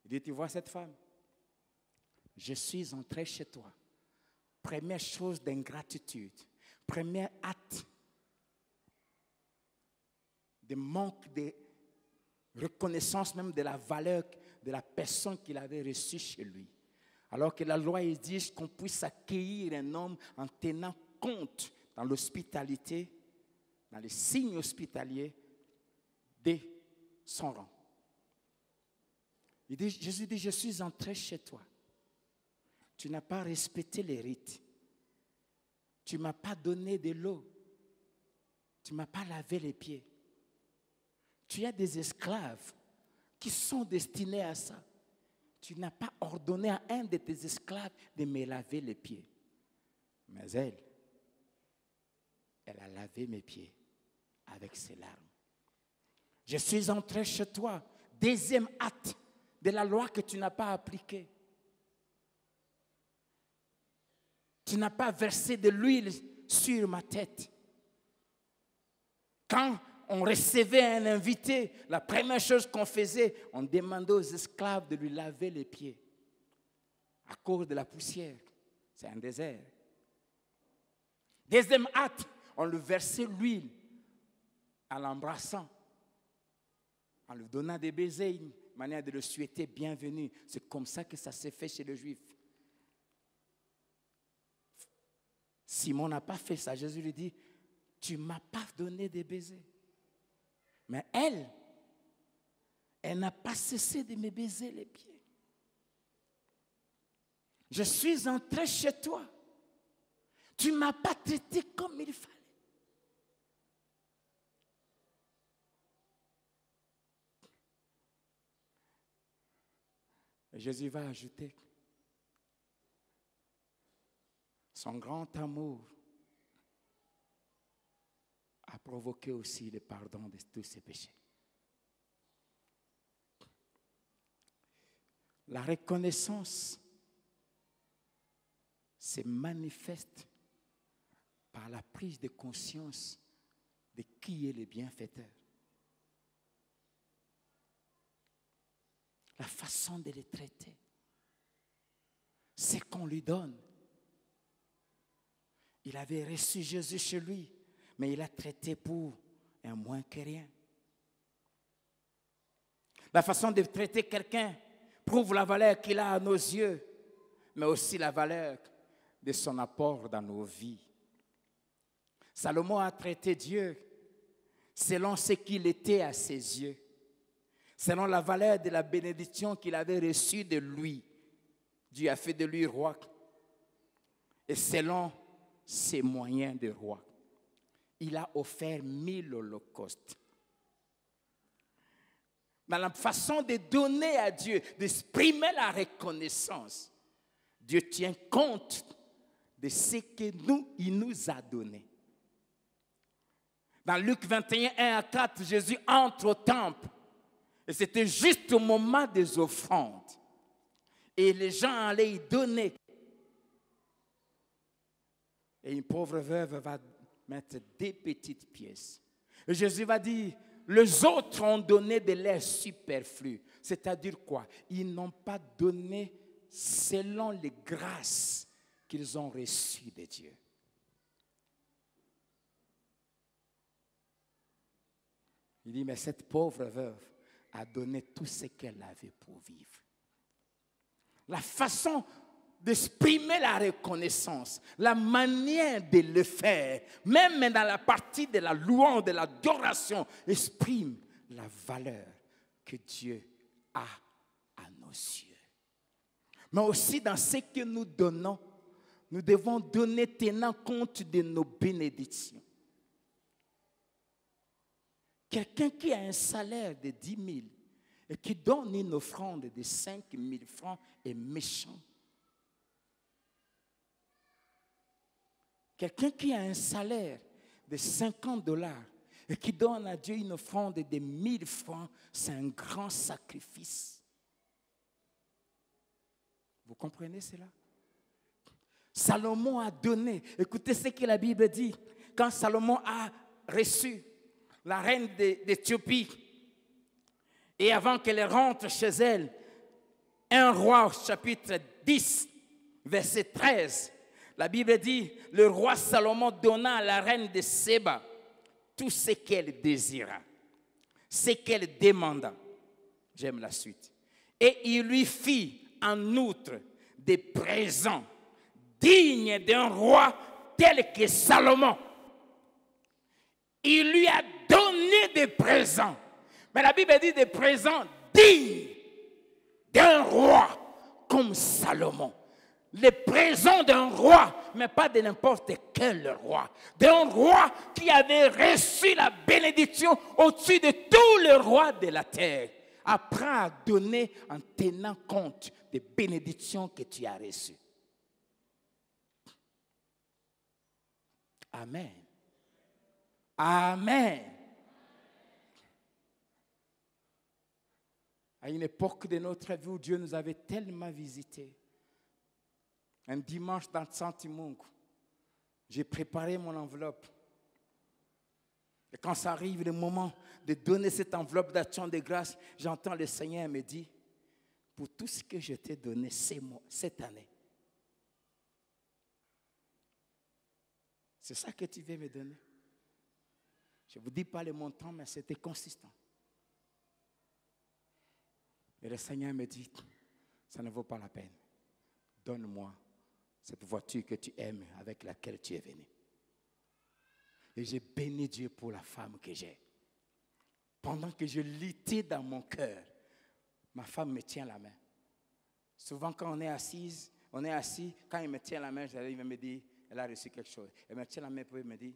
Il dit, tu vois cette femme? Je suis entré chez toi. Première chose d'ingratitude. Premier acte de manque de reconnaissance même de la valeur de la personne qu'il avait reçue chez lui. Alors que la loi exige qu'on puisse accueillir un homme en tenant compte dans l'hospitalité, dans les signes hospitaliers de son rang. Jésus dit, je suis entré chez toi. Tu n'as pas respecté les rites. Tu ne m'as pas donné de l'eau. Tu ne m'as pas lavé les pieds. Tu as des esclaves qui sont destinés à ça. Tu n'as pas ordonné à un de tes esclaves de me laver les pieds. Mais elle a lavé mes pieds avec ses larmes. Je suis entré chez toi. Deuxième acte de la loi que tu n'as pas appliquée. Tu n'as pas versé de l'huile sur ma tête. Quand on recevait un invité, la première chose qu'on faisait, on demandait aux esclaves de lui laver les pieds. À cause de la poussière. C'est un désert. Deuxième acte, on lui versait l'huile en l'embrassant, en lui donnant des baisers, une manière de le souhaiter bienvenue. C'est comme ça que ça s'est fait chez les Juifs. Simon n'a pas fait ça. Jésus lui dit, tu ne m'as pas donné des baisers. Mais elle n'a pas cessé de me baiser les pieds. Je suis entré chez toi. Tu ne m'as pas traité comme il fallait. Et Jésus va ajouter, son grand amour a provoqué aussi le pardon de tous ses péchés. La reconnaissance se manifeste par la prise de conscience de qui est le bienfaiteur. La façon de les traiter, c'est qu'on lui donne. Il avait reçu Jésus chez lui, mais il l'a traité pour un moins que rien. La façon de traiter quelqu'un prouve la valeur qu'il a à nos yeux, mais aussi la valeur de son apport dans nos vies. Salomon a traité Dieu selon ce qu'il était à ses yeux, selon la valeur de la bénédiction qu'il avait reçue de lui. Dieu a fait de lui roi. Et selon ses moyens de roi, il a offert 1000 holocaustes. Dans la façon de donner à Dieu, d'exprimer la reconnaissance, Dieu tient compte de ce qu'il nous a donné. Dans Luc 21, 1-4, Jésus entre au temple. Et c'était juste au moment des offrandes. Et les gens allaient y donner. Et une pauvre veuve va mettre des petites pièces. Et Jésus va dire, les autres ont donné de l'air superflu. C'est-à-dire quoi? Ils n'ont pas donné selon les grâces qu'ils ont reçues de Dieu. Il dit, mais cette pauvre veuve a donné tout ce qu'elle avait pour vivre. La façon d'exprimer la reconnaissance, la manière de le faire, même dans la partie de la louange, de l'adoration, exprime la valeur que Dieu a à nos yeux. Mais aussi dans ce que nous donnons, nous devons donner tenant compte de nos bénédictions. Quelqu'un qui a un salaire de 10 000 et qui donne une offrande de 5 000 francs est méchant. Quelqu'un qui a un salaire de 50 $ et qui donne à Dieu une offrande de 1 000 francs, c'est un grand sacrifice. Vous comprenez cela? Salomon a donné. Écoutez ce que la Bible dit. Quand Salomon a reçu la reine d'Éthiopie, et avant qu'elle rentre chez elle, 1 Roi chapitre 10, verset 13, la Bible dit, le roi Salomon donna à la reine de Séba tout ce qu'elle désira, ce qu'elle demanda. J'aime la suite. Et il lui fit en outre des présents dignes d'un roi tel que Salomon. Il lui a donné des présents. Mais la Bible dit des présents dignes d'un roi comme Salomon. Les présents d'un roi, mais pas de n'importe quel roi. D'un roi qui avait reçu la bénédiction au-dessus de tous les rois de la terre. Apprends à donner en tenant compte des bénédictions que tu as reçues. Amen. Amen. À une époque de notre vie où Dieu nous avait tellement visités, un dimanche dans Santimungu, j'ai préparé mon enveloppe. Et quand ça arrive le moment de donner cette enveloppe d'action de grâce, j'entends le Seigneur me dire, pour tout ce que je t'ai donné cette année, c'est ça que tu veux me donner. Je ne vous dis pas le montant, mais c'était consistant. Et le Seigneur me dit, ça ne vaut pas la peine. Donne-moi cette voiture que tu aimes, avec laquelle tu es venu. Et j'ai béni Dieu pour la femme que j'ai. Pendant que je luttais dans mon cœur, ma femme me tient la main. Souvent quand on est assis, quand il me tient la main, il me dit, elle a reçu quelque chose. Elle me tient la main et me dit,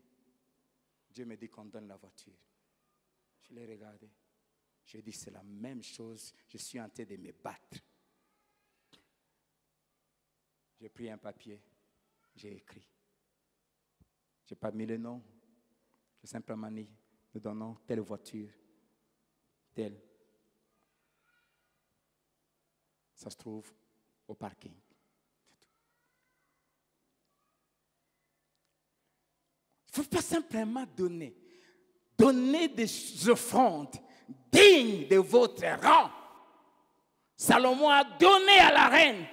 Dieu me dit qu'on donne la voiture. Je l'ai regardé. Je lui ai dit, c'est la même chose. Je suis en train de me battre. J'ai pris un papier. J'ai écrit. Je n'ai pas mis le nom. J'ai simplement dit, nous donnons telle voiture. Telle. Ça se trouve au parking. Il ne faut pas simplement donner. Donnez des offrandes dignes de votre rang. Salomon a donné à la reine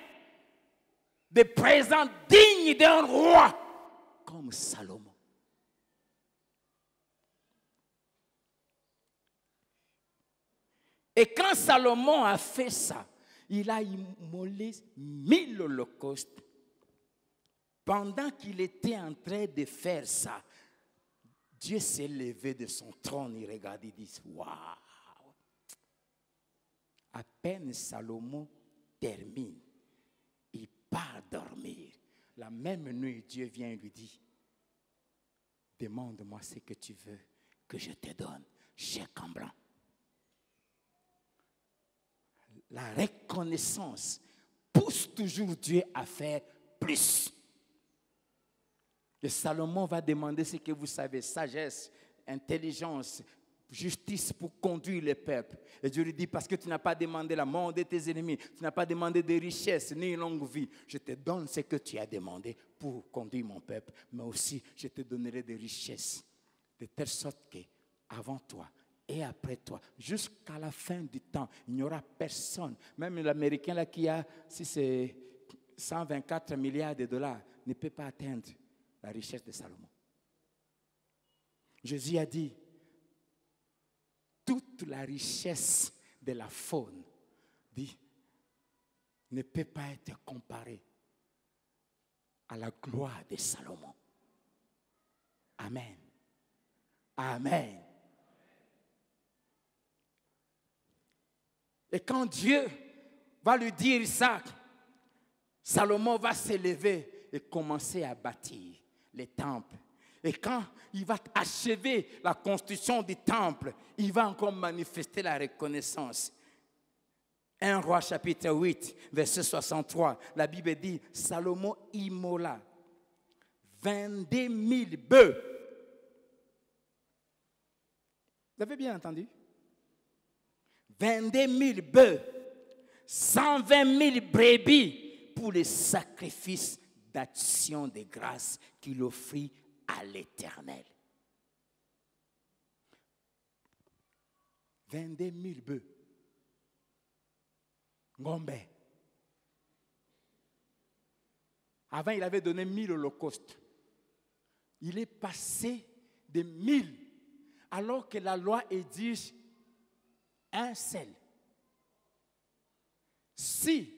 des présents dignes d'un roi comme Salomon. Et quand Salomon a fait ça, il a immolé 1000 holocaustes. Pendant qu'il était en train de faire ça, Dieu s'est levé de son trône, il regarde, il dit, waouh! À peine Salomon termine, il part dormir. La même nuit, Dieu vient et lui dit, demande-moi ce que tu veux que je te donne, chèque en blanc. La reconnaissance pousse toujours Dieu à faire plus. Et Salomon va demander ce que vous savez, sagesse, intelligence, justice pour conduire les peuples. Et Dieu lui dit, parce que tu n'as pas demandé la mort de tes ennemis, tu n'as pas demandé des richesses ni une longue vie, je te donne ce que tu as demandé pour conduire mon peuple, mais aussi je te donnerai des richesses, de telle sorte que avant toi et après toi, jusqu'à la fin du temps, il n'y aura personne, même l'Américain là qui a, si c'est 124 milliards de dollars, ne peut pas atteindre la richesse de Salomon. Jésus a dit, toute la richesse de la faune, dit, ne peut pas être comparée à la gloire de Salomon. Amen. Amen. Et quand Dieu va lui dire ça, Salomon va s'élever et commencer à bâtir les temples. Et quand il va achever la construction du temple, il va encore manifester la reconnaissance. 1 Roi chapitre 8, verset 63, la Bible dit, Salomon immola 22 000 bœufs. Vous avez bien entendu? 22 000 bœufs, 120 000 brebis pour les sacrifices d'action de grâce qu'il offrit à l'Éternel. 22 000 bœufs. Ngombe. Avant, il avait donné 1000 holocaustes. Il est passé de 1000, alors que la loi exige un seul. Si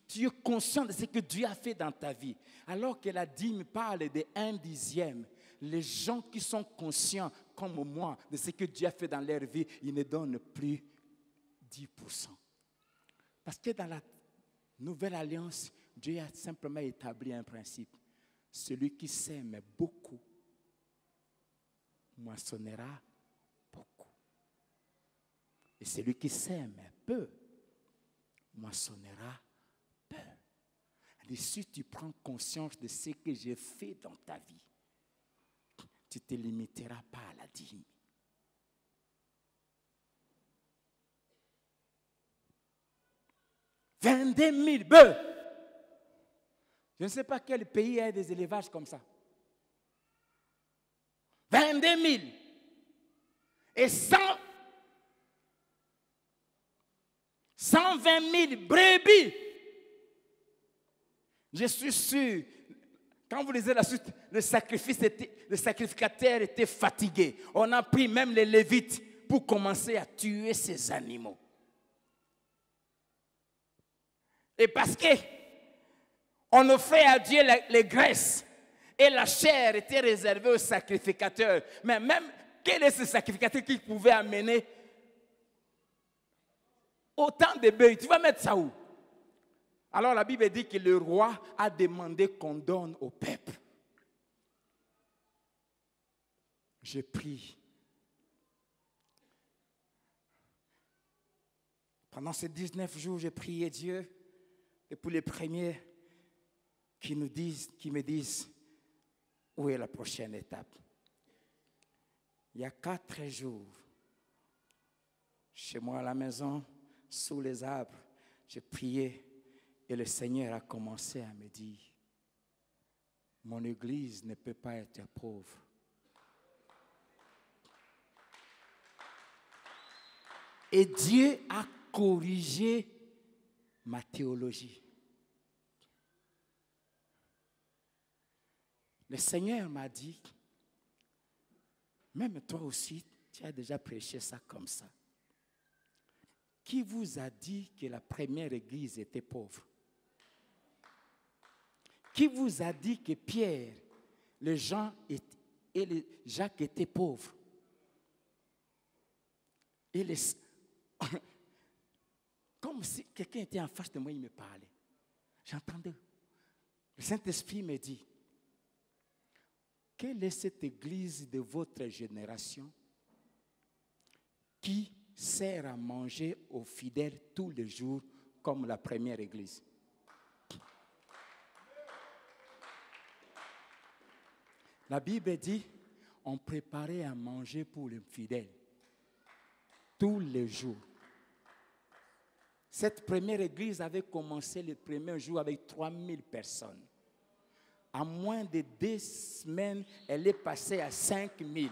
tu es conscient de ce que Dieu a fait dans ta vie, alors que la dîme parle de 1/10, les gens qui sont conscients, comme moi, de ce que Dieu a fait dans leur vie, ils ne donnent plus 10%. Parce que dans la nouvelle alliance, Dieu a simplement établi un principe. Celui qui sème beaucoup moissonnera beaucoup. Et celui qui sème peu moissonnera peu. Et si tu prends conscience de ce que j'ai fait dans ta vie, tu ne te limiteras pas à la dîme. « 22 000 bœufs. » Je ne sais pas quel pays a des élevages comme ça. 22 000. Et 120 000 brebis. Je suis sûr, quand vous lisez la suite, le sacrificateur était fatigué. On a pris même les Lévites pour commencer à tuer ces animaux. Et parce qu'on offrait à Dieu les graisses et la chair était réservée aux sacrificateurs. Mais même, quel est ce sacrificateur qui pouvait amener autant de bœufs? Tu vas mettre ça où? Alors la Bible dit que le roi a demandé qu'on donne au peuple. Je prie. Pendant ces 19 jours, j'ai prié Dieu. Et pour les premiers qui me disent où est la prochaine étape. Il y a 4 jours, chez moi à la maison, sous les arbres, j'ai prié et le Seigneur a commencé à me dire, mon église ne peut pas être pauvre. Et Dieu a corrigé ma théologie. Le Seigneur m'a dit, même toi aussi, tu as déjà prêché ça comme ça. Qui vous a dit que la première église était pauvre? Qui vous a dit que Pierre, les Jean et Jacques étaient pauvres? Et comme si quelqu'un était en face de moi, il me parlait. J'entendais. Le Saint-Esprit me dit, quelle est cette église de votre génération qui sert à manger aux fidèles tous les jours comme la première église? La Bible dit, on préparait à manger pour les fidèles. tous les jours. Cette première église avait commencé le premier jour avec 3000 personnes. En moins de 2 semaines, elle est passée à 5000.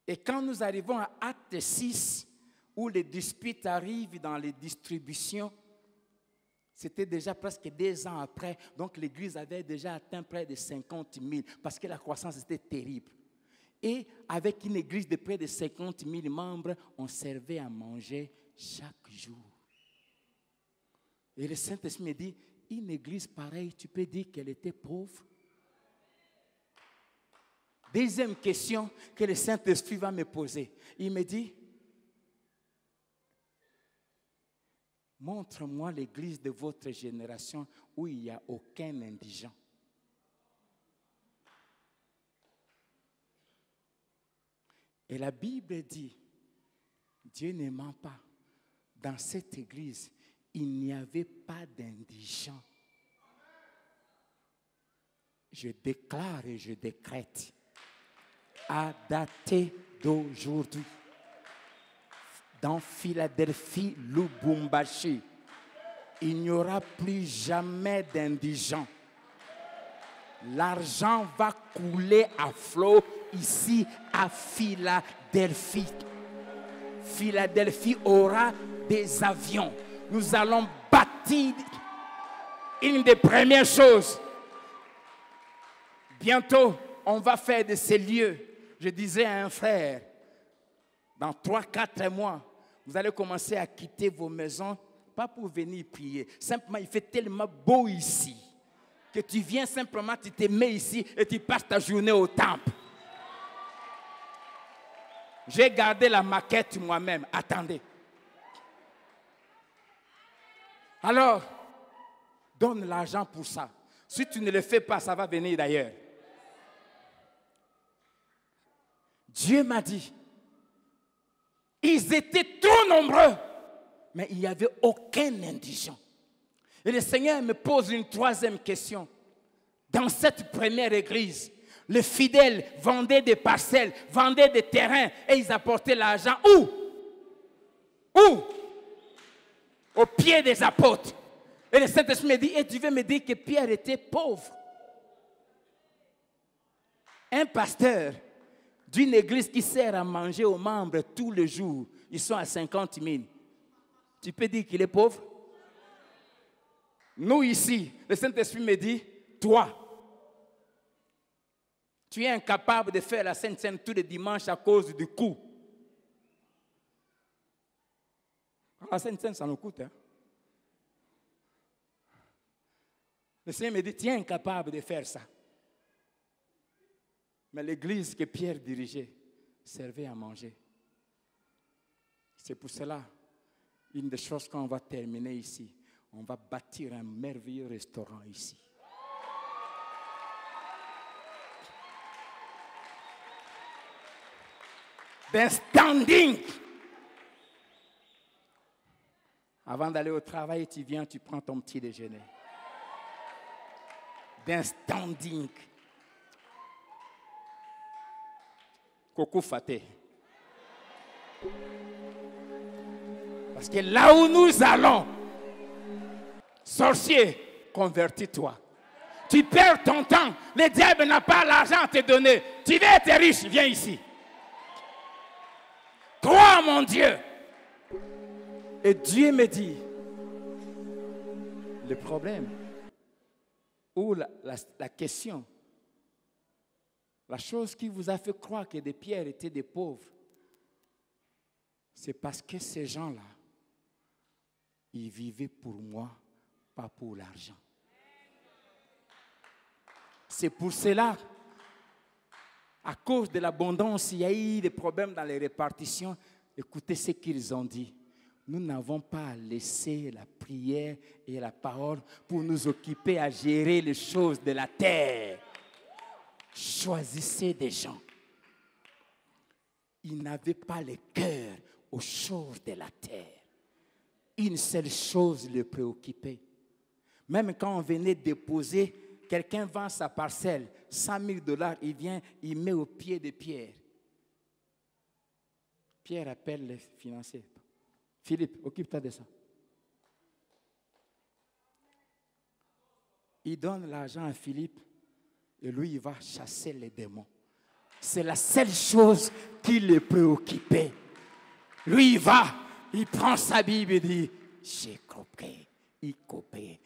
Et quand nous arrivons à Acte 6, où les disputes arrivent dans les distributions, c'était déjà presque 2 ans après. Donc l'église avait déjà atteint près de 50 000 parce que la croissance était terrible. Et avec une église de près de 50 000 membres, on servait à manger chaque jour. Et le Saint-Esprit me dit, une église pareille, tu peux dire qu'elle était pauvre? Deuxième question que le Saint-Esprit va me poser. Il me dit, montre-moi l'église de votre génération où il n'y a aucun indigent. Et la Bible dit, Dieu ne ment pas. Dans cette église, il n'y avait pas d'indigents. Je déclare et je décrète, à dater d'aujourd'hui, dans Philadelphie, Lubumbashi, il n'y aura plus jamais d'indigents. L'argent va couler à flot ici à Philadelphie. Philadelphie aura des avions. Nous allons bâtir une des premières choses. Bientôt, on va faire de ces lieux. Je disais à un frère, dans 3-4 mois, vous allez commencer à quitter vos maisons, pas pour venir prier. Simplement, il fait tellement beau ici que tu viens simplement, tu te mets ici et tu passes ta journée au temple. J'ai gardé la maquette moi-même. Attendez. Alors, donne l'argent pour ça. Si tu ne le fais pas, ça va venir d'ailleurs. Dieu m'a dit, ils étaient trop nombreux, mais il n'y avait aucun indigent. Et le Seigneur me pose une troisième question. Dans cette première église, les fidèles vendaient des parcelles, vendaient des terrains et ils apportaient l'argent où? Où? Au pied des apôtres. Et le Saint-Esprit me dit, et tu veux me dire que Pierre était pauvre? Un pasteur d'une église qui sert à manger aux membres tous les jours, ils sont à 50 000. Tu peux dire qu'il est pauvre? Nous ici, le Saint-Esprit me dit, toi, tu es incapable de faire la Sainte Seine tous les dimanches à cause du coût. La Sainte Seine, ça nous coûte. Hein? Le Seigneur me dit, tu es incapable de faire ça. Mais l'église que Pierre dirigeait servait à manger. C'est pour cela, une des choses qu'on va terminer ici, on va bâtir un merveilleux restaurant ici. D'un standing. Avant d'aller au travail, tu viens, tu prends ton petit déjeuner. D'un standing. Coco Faté. Parce que là où nous allons, sorcier, convertis-toi. Tu perds ton temps. Le diable n'a pas l'argent à te donner. Tu veux être riche, viens ici. Crois en mon Dieu. Et Dieu me dit, le problème, ou la question, la chose qui vous a fait croire que des pierres étaient des pauvres, c'est parce que ces gens-là, ils vivaient pour moi, pas pour l'argent. C'est pour cela, à cause de l'abondance, il y a eu des problèmes dans les répartitions. Écoutez ce qu'ils ont dit. Nous n'avons pas à laisser la prière et la parole pour nous occuper à gérer les choses de la terre. Choisissez des gens. Ils n'avaient pas le cœur aux choses de la terre. Une seule chose les préoccupait. Même quand on venait déposer Quelqu'un vend sa parcelle, $100 000, il vient, il met au pied de Pierre. Pierre appelle les financiers. Philippe, occupe-toi de ça. Il donne l'argent à Philippe et lui, il va chasser les démons. C'est la seule chose qui le préoccupait. Lui, il va, il prend sa Bible et dit, j'ai compris, il copie.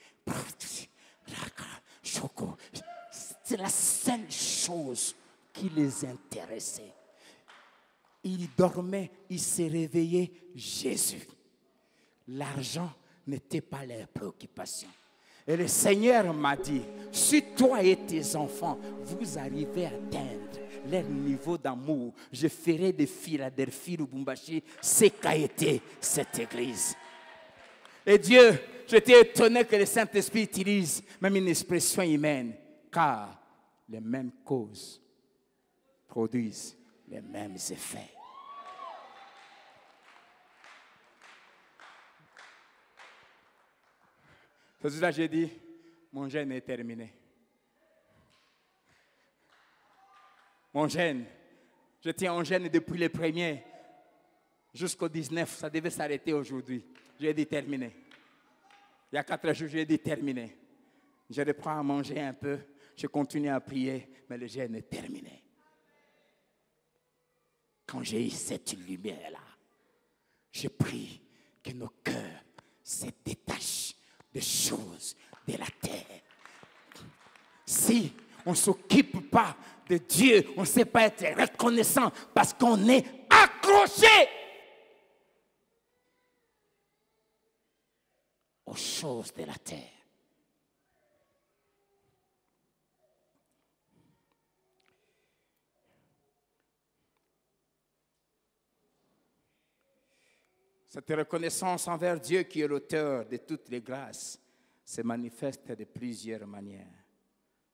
C'est la seule chose qui les intéressait. Il dormait, il s'est réveillé, Jésus. L'argent n'était pas leur préoccupation. Et le Seigneur m'a dit, si toi et tes enfants, vous arrivez à atteindre leur niveau d'amour, je ferai de Philadelphie, Lubumbashi, ce qu'a été cette église. Et Dieu, j'étais étonné que le Saint-Esprit utilise même une expression humaine, car les mêmes causes produisent les mêmes effets. C'est pour ça que j'ai dit, mon jeûne est terminé. Mon jeûne, je tiens en jeûne depuis le 1er jusqu'au 19, ça devait s'arrêter aujourd'hui. J'ai dit terminé. Il y a 4 jours, j'ai dit terminé. Je reprends à manger un peu, je continue à prier, mais le jeûne est terminé. Quand j'ai eu cette lumière-là, je prie que nos cœurs se détachent des choses de la terre. Si on ne s'occupe pas de Dieu, on ne sait pas être reconnaissant parce qu'on est accroché aux choses de la terre. Cette reconnaissance envers Dieu qui est l'auteur de toutes les grâces se manifeste de plusieurs manières.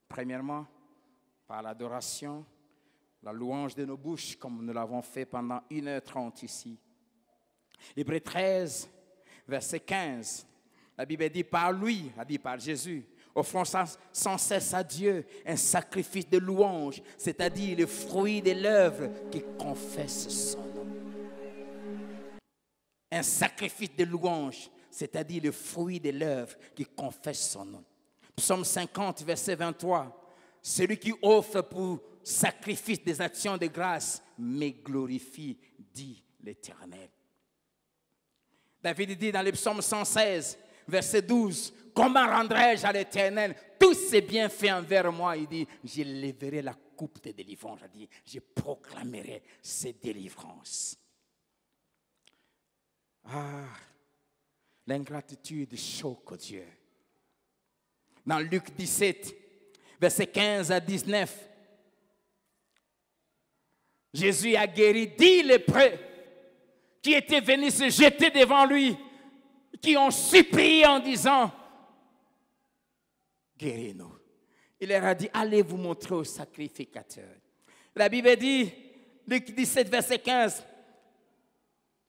Premièrement, par l'adoration, la louange de nos bouches, comme nous l'avons fait pendant 1h30 ici. Hébreux 13, verset 15, la Bible dit par lui, a dit par Jésus, offrons sans cesse à Dieu un sacrifice de louange, c'est-à-dire le fruit de l'œuvre qui confesse son nom. Un sacrifice de louange, c'est-à-dire le fruit de l'œuvre qui confesse son nom. Psaume 50, verset 23. Celui qui offre pour sacrifice des actions de grâce me glorifie, dit l'Éternel. David dit dans le psaume 116, verset 12, comment rendrai-je à l'Éternel tous ses bienfaits envers moi? Il dit, je lèverai la coupe de délivrance. Il dit, je proclamerai ses délivrances. Ah, l'ingratitude choque Dieu. Dans Luc 17, versets 15 à 19, Jésus a guéri 10 lépreux qui étaient venus se jeter devant lui, qui ont supplié en disant, guéris-nous. Il leur a dit, allez vous montrer au sacrificateur. La Bible dit, Luc 17, verset 15,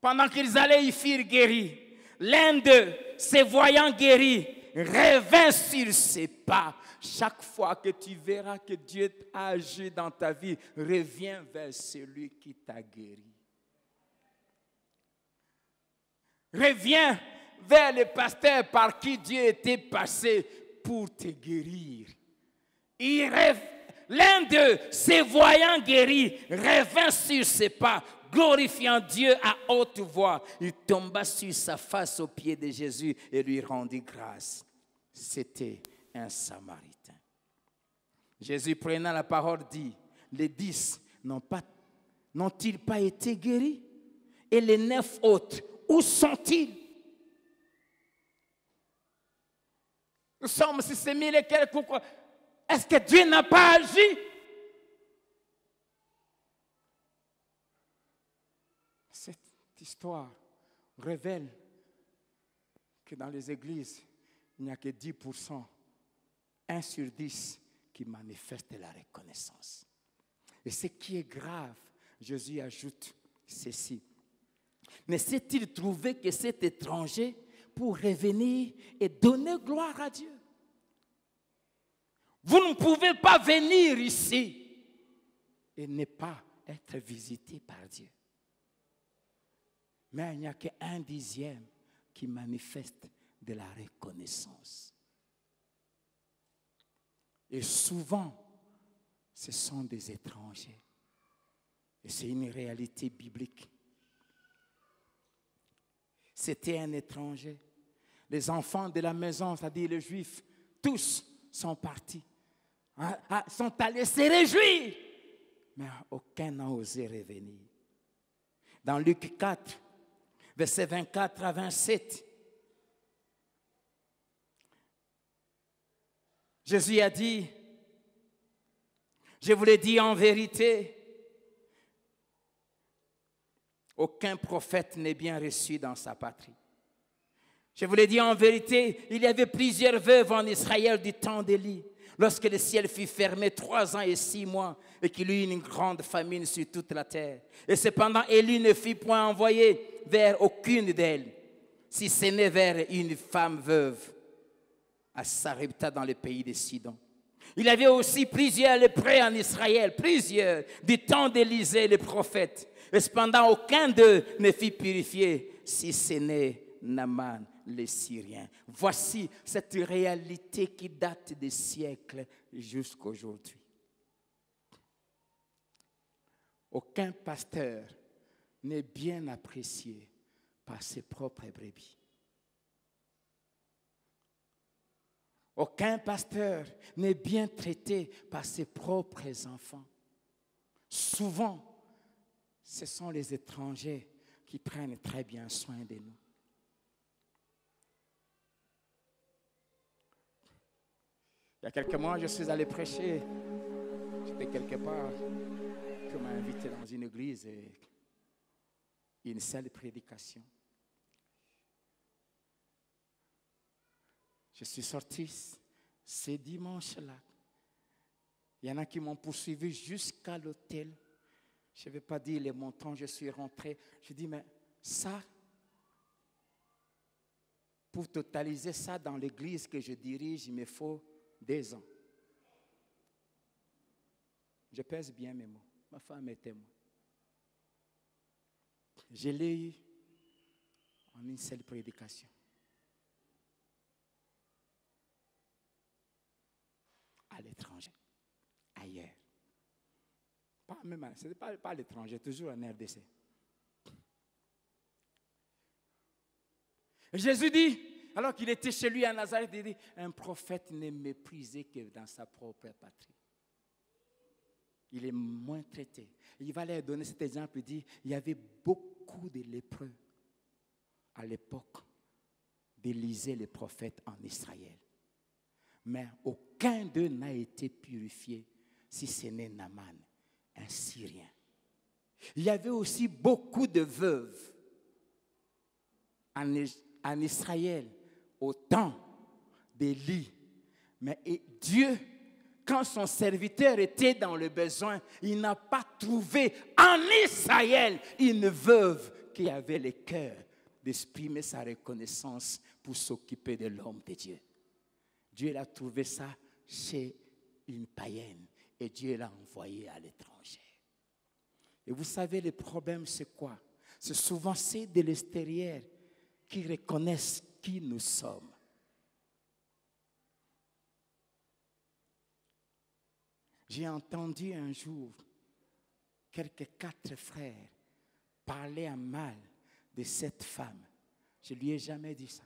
pendant qu'ils allaient, ils furent guéris. L'un d'eux, se voyant guéri, revint sur ses pas. Chaque fois que tu verras que Dieu a agi dans ta vie, reviens vers celui qui t'a guéri. Reviens vers le pasteur par qui Dieu était passé pour te guérir. L'un d'eux, se voyant guéri, revint sur ses pas, glorifiant Dieu à haute voix. Il tomba sur sa face aux pieds de Jésus et lui rendit grâce. C'était un Samaritain. Jésus, prenant la parole, dit, les 10 n'ont-ils pas été guéris? Et les 9 autres, où sont-ils? Nous sommes 6 000 et quelques. Est-ce que Dieu n'a pas agi? Cette histoire révèle que dans les églises, il n'y a que 10%, 1 sur 10, qui manifestent la reconnaissance. Et ce qui est grave, Jésus ajoute ceci. Ne s'est-il trouvé que cet étranger pour revenir et donner gloire à Dieu? Vous ne pouvez pas venir ici et ne pas être visité par Dieu. Mais il n'y a qu'un dixième qui manifeste de la reconnaissance. Et souvent, ce sont des étrangers. Et c'est une réalité biblique. C'était un étranger. Les enfants de la maison, c'est-à-dire les Juifs, tous sont partis, sont allés se réjouir. Mais aucun n'a osé revenir. Dans Luc 4, versets 24 à 27, Jésus a dit, je vous l'ai dit en vérité, aucun prophète n'est bien reçu dans sa patrie. Je vous l'ai dit en vérité, il y avait plusieurs veuves en Israël du temps d'Élie, lorsque le ciel fut fermé 3 ans et 6 mois, et qu'il y eut une grande famine sur toute la terre. Et cependant, Élie ne fut point envoyé vers aucune d'elles, si ce n'est vers une femme veuve, à Sarepta dans le pays de Sidon. Il y avait aussi plusieurs lépreux en Israël, plusieurs, du temps d'Élisée le prophète. Et cependant, aucun d'eux ne fut purifié, si ce n'est Naaman, les Syriens. Voici cette réalité qui date des siècles jusqu'à aujourd'hui. Aucun pasteur n'est bien apprécié par ses propres brebis. Aucun pasteur n'est bien traité par ses propres enfants. Souvent, ce sont les étrangers qui prennent très bien soin de nous. Il y a quelques mois, je suis allé prêcher. J'étais quelque part. On m'a invité dans une église et une seule prédication. Je suis sorti ce dimanche-là. Il y en a qui m'ont poursuivi jusqu'à l'hôtel. Je ne vais pas dire les montants, je suis rentré. Je dis, mais ça, pour totaliser ça dans l'église que je dirige, il me faut 2 ans. Je pèse bien mes mots. Ma femme est témoin. Je l'ai eu en une seule prédication. À l'étranger, ailleurs. Ce n'est pas à l'étranger, toujours en RDC. Jésus dit, alors qu'il était chez lui à Nazareth, il dit, un prophète n'est méprisé que dans sa propre patrie. Il est moins traité. Il va leur donner cet exemple, il dit, il y avait beaucoup de lépreux à l'époque d'Élisée le prophète en Israël. Mais aucun d'eux n'a été purifié, si ce n'est Naaman, un Syrien. Il y avait aussi beaucoup de veuves en Israël au temps d'Élie. Mais Dieu, quand son serviteur était dans le besoin, il n'a pas trouvé en Israël une veuve qui avait le cœur d'exprimer sa reconnaissance pour s'occuper de l'homme de Dieu. Dieu a trouvé ça chez une païenne et Dieu l'a envoyé à l'étranger. Et vous savez, le problème, c'est quoi? C'est souvent ceux de l'extérieur qui reconnaissent qui nous sommes. J'ai entendu un jour quelques 4 frères parler en mal de cette femme. Je ne lui ai jamais dit ça.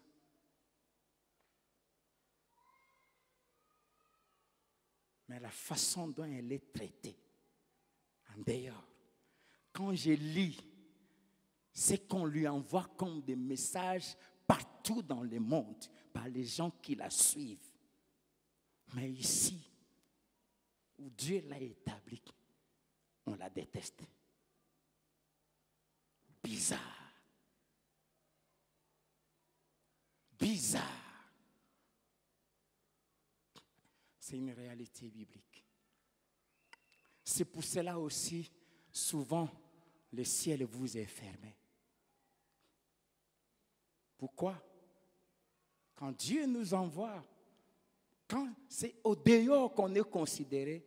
Mais la façon dont elle est traitée, en dehors, quand je lis ce qu'on lui envoie comme des messages partout dans le monde, par les gens qui la suivent. Mais ici, où Dieu l'a établi, on la déteste. Bizarre. Bizarre. C'est une réalité biblique. C'est pour cela aussi, souvent, le ciel vous est fermé. Pourquoi? Quand Dieu nous envoie Quand c'est au dehors qu'on est considéré,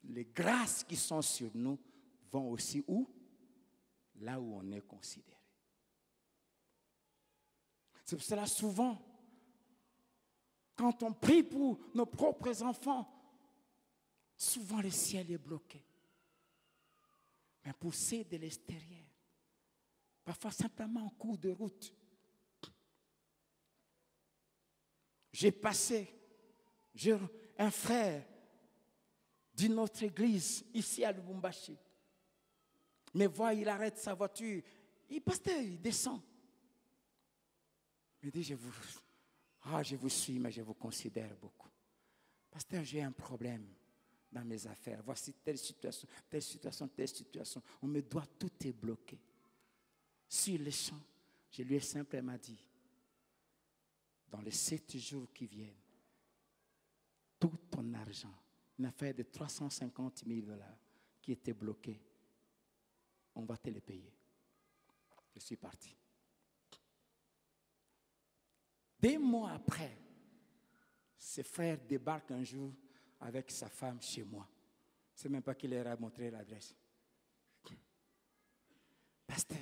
les grâces qui sont sur nous vont aussi où? Là où on est considéré. C'est pour cela souvent, quand on prie pour nos propres enfants, souvent le ciel est bloqué. Mais pour ceux de l'extérieur, parfois simplement en cours de route, j'ai passé un frère d'une autre église ici à Lubumbashi. Me voit, il arrête sa voiture. Pasteur, il descend. Il me dit, je vous suis, mais je vous considère beaucoup. Pasteur, j'ai un problème dans mes affaires. Voici telle situation, telle situation, telle situation. On me doit, tout est bloqué. Sur le champ, je lui ai simplement dit, dans les 7 jours qui viennent, tout ton argent, une affaire de 350 000 $ qui était bloquée, on va te le payer. Je suis parti. 2 mois après, ce frère débarque un jour avec sa femme chez moi. Je ne sais même pas qu'il leur a montré l'adresse. Pasteur,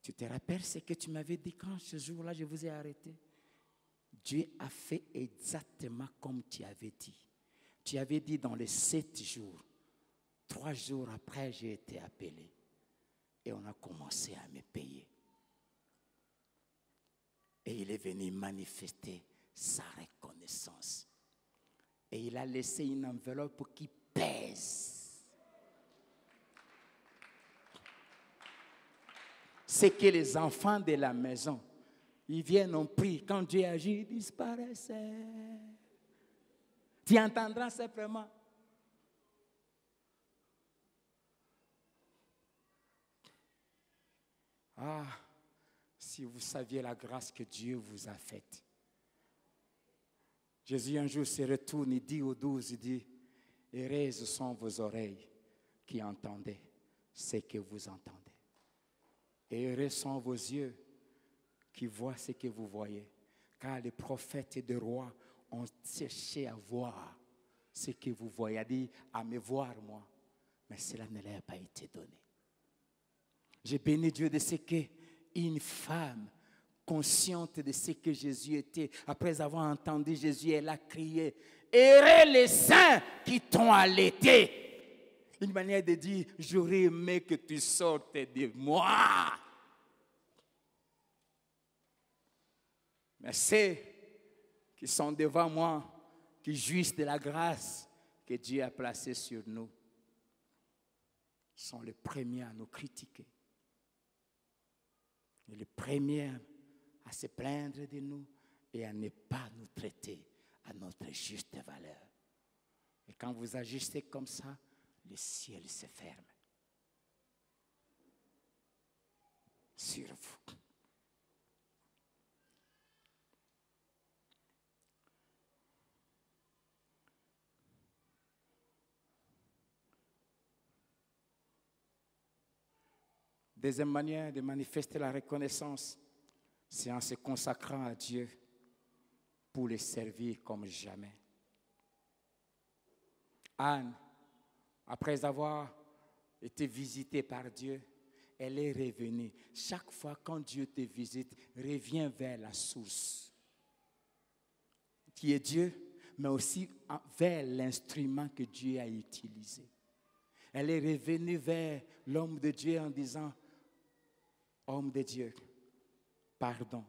tu te rappelles ce que tu m'avais dit quand ce jour-là je vous ai arrêté? Dieu a fait exactement comme tu avais dit. Tu avais dit dans les 7 jours. 3 jours après, j'ai été appelé. Et on a commencé à me payer. Et il est venu manifester sa reconnaissance. Et il a laissé une enveloppe qui pèse. C'est que les enfants de la maison, ils viennent, on prie. Quand Dieu agit, ils disparaissent. Tu entendras simplement. Ah, si vous saviez la grâce que Dieu vous a faite. Jésus un jour se retourne, il dit aux 12, il dit, heureuses sont vos oreilles qui entendent ce que vous entendez. Et heureux sont vos yeux qui voient ce que vous voyez. Car les prophètes et les rois ont cherché à voir ce que vous voyez, à dire, à me voir moi. Mais cela ne leur a pas été donné. J'ai béni Dieu de ce qu'une femme consciente de ce que Jésus était, après avoir entendu Jésus, elle a crié, heureux les saints qui t'ont allaité. Une manière de dire, j'aurais aimé que tu sortes de moi. Mais ceux qui sont devant moi, qui jouissent de la grâce que Dieu a placée sur nous, sont les premiers à nous critiquer. Et les premiers à se plaindre de nous et à ne pas nous traiter à notre juste valeur. Et quand vous agissez comme ça, le ciel se ferme sur vous. Deuxième manière de manifester la reconnaissance, c'est en se consacrant à Dieu pour le servir comme jamais. Anne, après avoir été visitée par Dieu, elle est revenue. Chaque fois quand Dieu te visite, reviens vers la source, qui est Dieu, mais aussi vers l'instrument que Dieu a utilisé. Elle est revenue vers l'homme de Dieu en disant, homme de Dieu, pardon.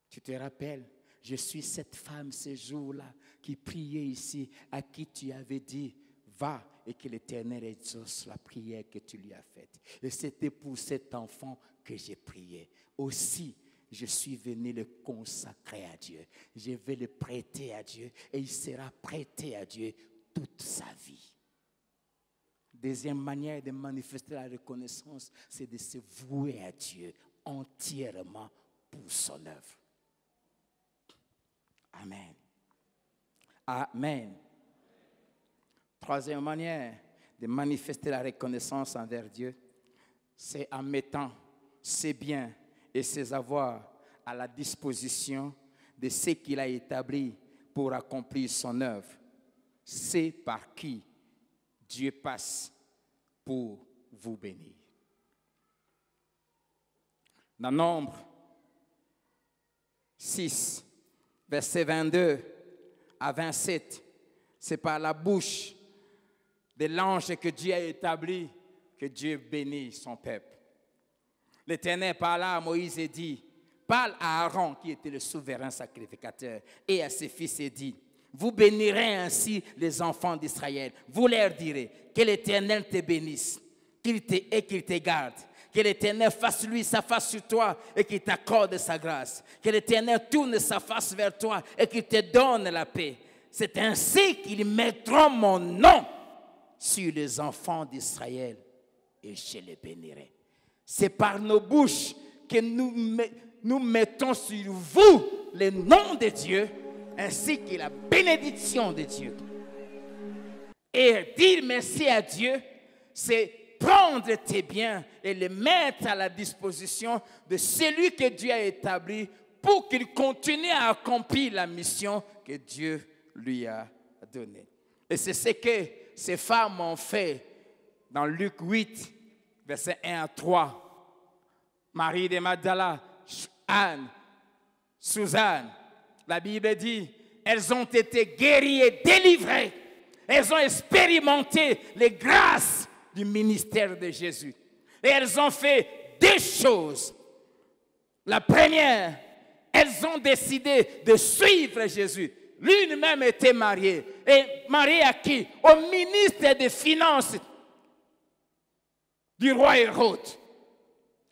Tu te rappelles, je suis cette femme ce jour-là qui priait ici, à qui tu avais dit, va et que l'Éternel exauce la prière que tu lui as faite. Et c'était pour cet enfant que j'ai prié. Aussi, je suis venu le consacrer à Dieu. Je vais le prêter à Dieu et il sera prêté à Dieu toute sa vie. Deuxième manière de manifester la reconnaissance, c'est de se vouer à Dieu entièrement pour son œuvre. Amen. Amen. Troisième manière de manifester la reconnaissance envers Dieu, c'est en mettant ses biens et ses avoirs à la disposition de ce qu'il a établi pour accomplir son œuvre. C'est par qui Dieu passe pour vous bénir. Dans Nombre 6, versets 22 à 27, c'est par la bouche de l'ange que Dieu a établi que Dieu bénit son peuple. L'Éternel parla à Moïse et dit, parle à Aaron qui était le souverain sacrificateur et à ses fils et dit, vous bénirez ainsi les enfants d'Israël. Vous leur direz que l'Éternel te bénisse qu'il te garde. Que l'Éternel fasse lui sa face sur toi et qu'il t'accorde sa grâce. Que l'Éternel tourne sa face vers toi et qu'il te donne la paix. C'est ainsi qu'ils mettront mon nom sur les enfants d'Israël et je les bénirai. C'est par nos bouches que nous mettons sur vous le nom de Dieu ainsi que la bénédiction de Dieu. Et dire merci à Dieu, c'est prendre tes biens et les mettre à la disposition de celui que Dieu a établi pour qu'il continue à accomplir la mission que Dieu lui a donnée. Et c'est ce que ces femmes ont fait dans Luc 8, versets 1 à 3. Marie de Magdala, Anne, Suzanne, la Bible dit, elles ont été guéries et délivrées. Elles ont expérimenté les grâces du ministère de Jésus. Et elles ont fait deux choses. La première, elles ont décidé de suivre Jésus. L'une même était mariée. Et mariée à qui? Au ministre des Finances du roi Hérode.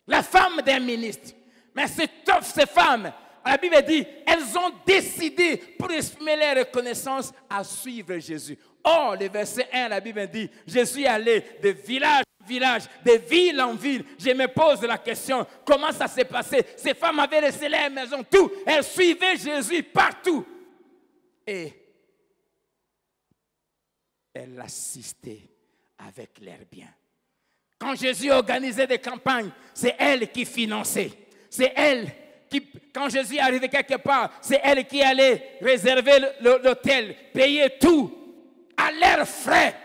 La femme d'un ministre. Mais ces femmes, la Bible dit, elles ont décidé pour exprimer leur reconnaissance à suivre Jésus. Or, le verset 1, la Bible dit, je suis allé de village en village, de ville en ville. Je me pose la question, comment ça s'est passé? Ces femmes avaient laissé leur maison, tout. Elles suivaient Jésus partout. Et elles l'assistaient avec leurs biens. Quand Jésus organisait des campagnes, c'est elles qui finançaient. C'est elles qui, quand Jésus arrivait quelque part, c'est elles qui allaient réserver l'hôtel, payer tout à leurs frais.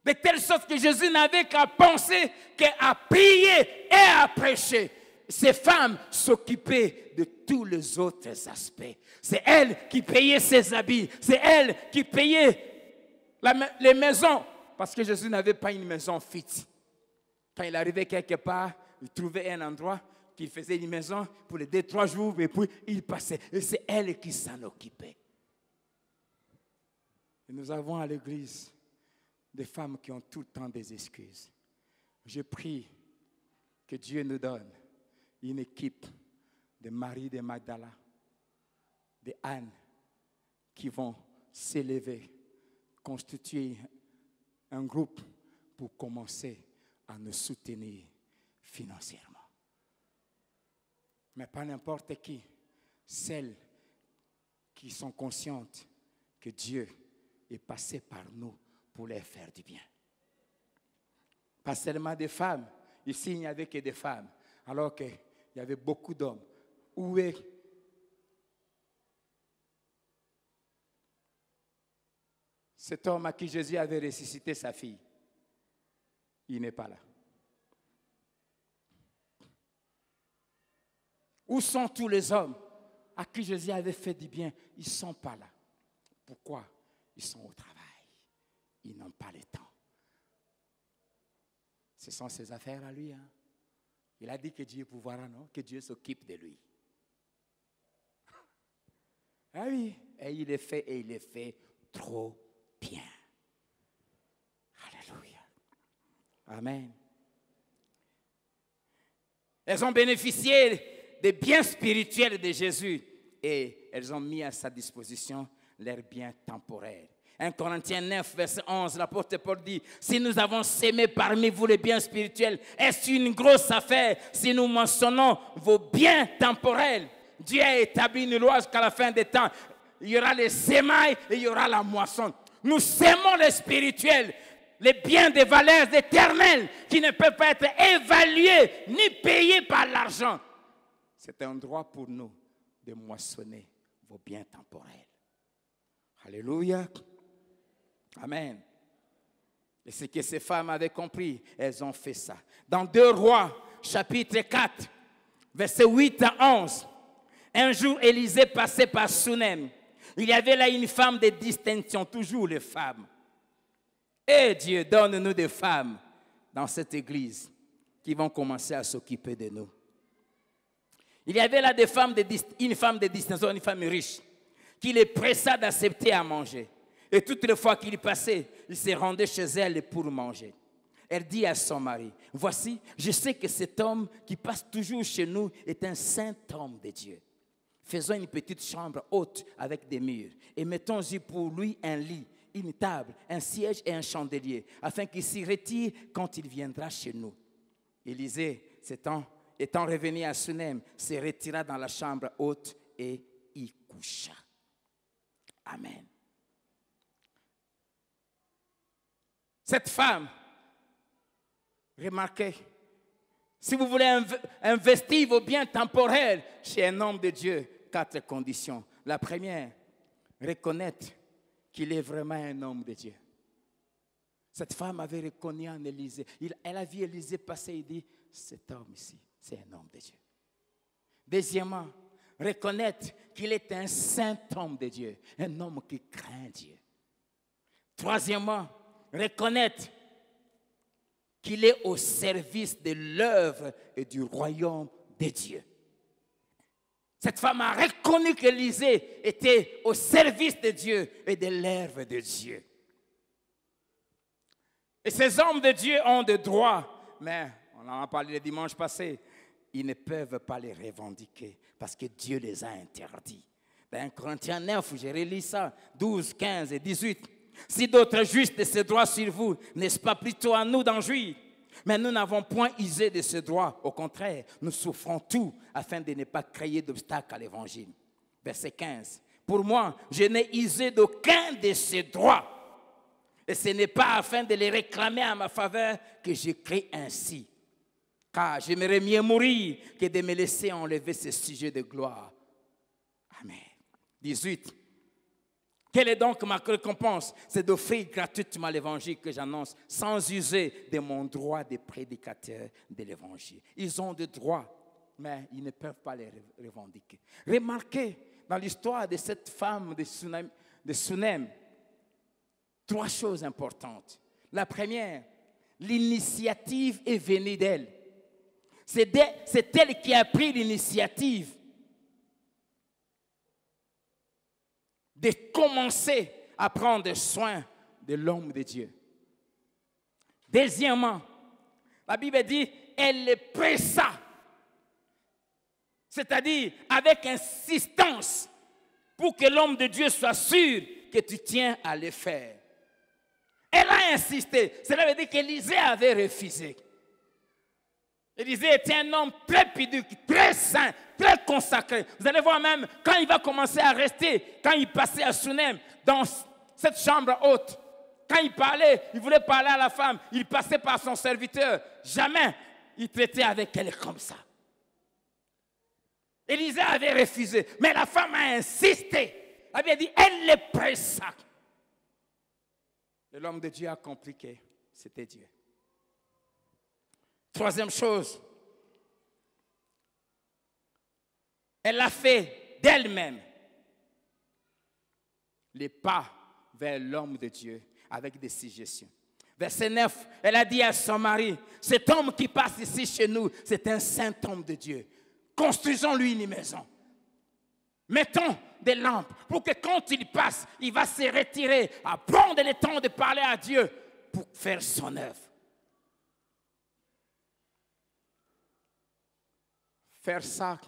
De telle sorte que Jésus n'avait qu'à penser, qu'à prier et à prêcher. Ces femmes s'occupaient de tous les autres aspects. C'est elles qui payaient ses habits. C'est elles qui payaient les maisons. Parce que Jésus n'avait pas une maison fixe. Quand il arrivait quelque part, il trouvait un endroit qu'il faisait une maison pour les 2-3 jours et puis il passait. Et c'est elles qui s'en occupaient. Et nous avons à l'église des femmes qui ont tout le temps des excuses. Je prie que Dieu nous donne une équipe de Marie de Magdala, de Anne, qui vont s'élever, constituer un groupe pour commencer à nous soutenir financièrement. Mais pas n'importe qui, celles qui sont conscientes que Dieu est passé par nous pour leur faire du bien. Pas seulement des femmes. Ici, il n'y avait que des femmes, alors qu'il y avait beaucoup d'hommes. Où est cet homme à qui Jésus avait ressuscité sa fille? Il n'est pas là. Où sont tous les hommes à qui Jésus avait fait du bien? Ils ne sont pas là. Pourquoi? Ils sont au travail. Ils n'ont pas le temps. Ce sont ses affaires à lui. Hein? Il a dit que Dieu pourvoira, non? Que Dieu s'occupe de lui. Ah oui, et il le fait trop bien. Alléluia. Amen. Elles ont bénéficié des biens spirituels de Jésus et elles ont mis à sa disposition leurs biens temporels. 1 Corinthiens 9, verset 11, l'apôtre Paul dit, si nous avons sémé parmi vous les biens spirituels, est-ce une grosse affaire si nous mentionnons vos biens temporels? Dieu a établi une loi jusqu'à la fin des temps. Il y aura les sémailles et il y aura la moisson. Nous sémons les spirituels, les biens de valeurs éternelles qui ne peuvent pas être évalués ni payés par l'argent. C'est un droit pour nous de moissonner vos biens temporels. Alléluia. Amen. Et ce que ces femmes avaient compris, elles ont fait ça. Dans 2 Rois, chapitre 4, versets 8 à 11, un jour, Élisée passait par Sunem. Il y avait là une femme de distinction, toujours les femmes. Et Dieu, donne-nous des femmes dans cette église qui vont commencer à s'occuper de nous. Il y avait là une femme de distinction, une femme riche, qui les pressa d'accepter à manger. Et toutes les fois qu'il passait, il se rendait chez elle pour manger. Elle dit à son mari, « Voici, je sais que cet homme qui passe toujours chez nous est un saint homme de Dieu. Faisons une petite chambre haute avec des murs et mettons-y pour lui un lit, une table, un siège et un chandelier, afin qu'il s'y retire quand il viendra chez nous. » Élisée, étant revenu à Sunem, se retira dans la chambre haute et y coucha. Amen. Cette femme, remarquez, si vous voulez investir vos biens temporels chez un homme de Dieu, 4 conditions. La première, reconnaître qu'il est vraiment un homme de Dieu. Cette femme avait reconnu en Élisée. Elle a vu Élisée passer et dit, cet homme ici, c'est un homme de Dieu. Deuxièmement, reconnaître qu'il est un saint homme de Dieu, un homme qui craint Dieu. Troisièmement, reconnaître qu'il est au service de l'œuvre et du royaume de Dieu. Cette femme a reconnu qu'Élisée était au service de Dieu et de l'œuvre de Dieu. Et ces hommes de Dieu ont des droits, mais on en a parlé le dimanche passé, ils ne peuvent pas les revendiquer parce que Dieu les a interdits. Dans 1 Corinthiens 9, j'ai relu ça, 12, 15 et 18. Si d'autres jouissent de ces droits sur vous, n'est-ce pas plutôt à nous d'en jouir? Mais nous n'avons point usé de ce droit. Au contraire, nous souffrons tout afin de ne pas créer d'obstacle à l'évangile. Verset 15. Pour moi, je n'ai usé d'aucun de ces droits. Et ce n'est pas afin de les réclamer à ma faveur que j'écris ainsi. Car j'aimerais mieux mourir que de me laisser enlever ce sujet de gloire. Amen. 18. Quelle est donc ma récompense? C'est d'offrir gratuitement l'évangile que j'annonce sans user de mon droit de prédicateur de l'évangile. Ils ont des droits, mais ils ne peuvent pas les revendiquer. Remarquez dans l'histoire de cette femme de Sunem, 3 choses importantes. La première, l'initiative est venue d'elle. C'est elle qui a pris l'initiative de commencer à prendre soin de l'homme de Dieu. Deuxièmement, la Bible dit, elle le pressa. C'est-à-dire avec insistance pour que l'homme de Dieu soit sûr que tu tiens à le faire. Elle a insisté. Cela veut dire qu'Élisée avait refusé. Élisée était un homme très pudique, très saint, très consacré. Vous allez voir même, quand il va commencer à rester, quand il passait à Sunem, dans cette chambre haute, quand il parlait, il voulait parler à la femme, il passait par son serviteur. Jamais il traitait avec elle comme ça. Élisée avait refusé, mais la femme a insisté. Elle avait dit, elle le pressa. Et l'homme de Dieu a compris que c'était Dieu. Troisième chose, elle l'a fait d'elle-même. Les pas vers l'homme de Dieu avec des suggestions. Verset 9, elle a dit à son mari, cet homme qui passe ici chez nous, c'est un saint homme de Dieu. Construisons-lui une maison. Mettons des lampes pour que quand il passe, il va se retirer, à prendre le temps de parler à Dieu pour faire son œuvre. Faire ça,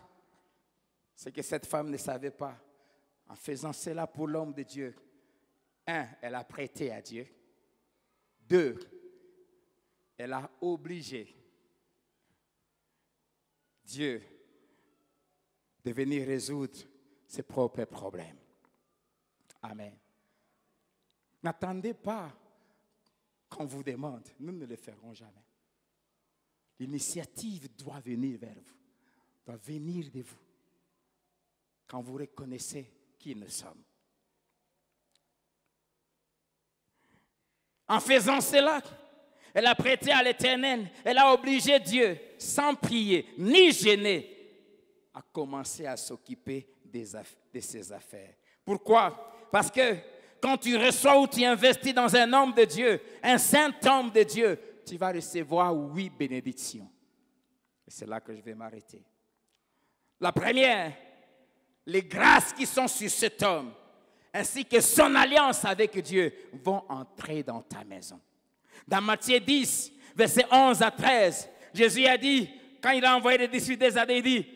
c'est que cette femme ne savait pas. En faisant cela pour l'homme de Dieu, 1, elle a prêté à Dieu. 2, elle a obligé Dieu de venir résoudre ses propres problèmes. Amen. N'attendez pas qu'on vous demande. Nous ne le ferons jamais. L'initiative doit venir vers vous. Doit venir de vous. quand vous reconnaissez qui nous sommes. En faisant cela, elle a prêté à l'Éternel, elle a obligé Dieu, sans prier ni gêner, à commencer à s'occuper de ses affaires. Pourquoi? Parce que quand tu reçois ou tu investis dans un homme de Dieu, un saint homme de Dieu, tu vas recevoir 8 bénédictions. Et c'est là que je vais m'arrêter. La première, les grâces qui sont sur cet homme, ainsi que son alliance avec Dieu, vont entrer dans ta maison. Dans Matthieu 10, versets 11 à 13, Jésus a dit, quand il a envoyé les disciples des années, il dit,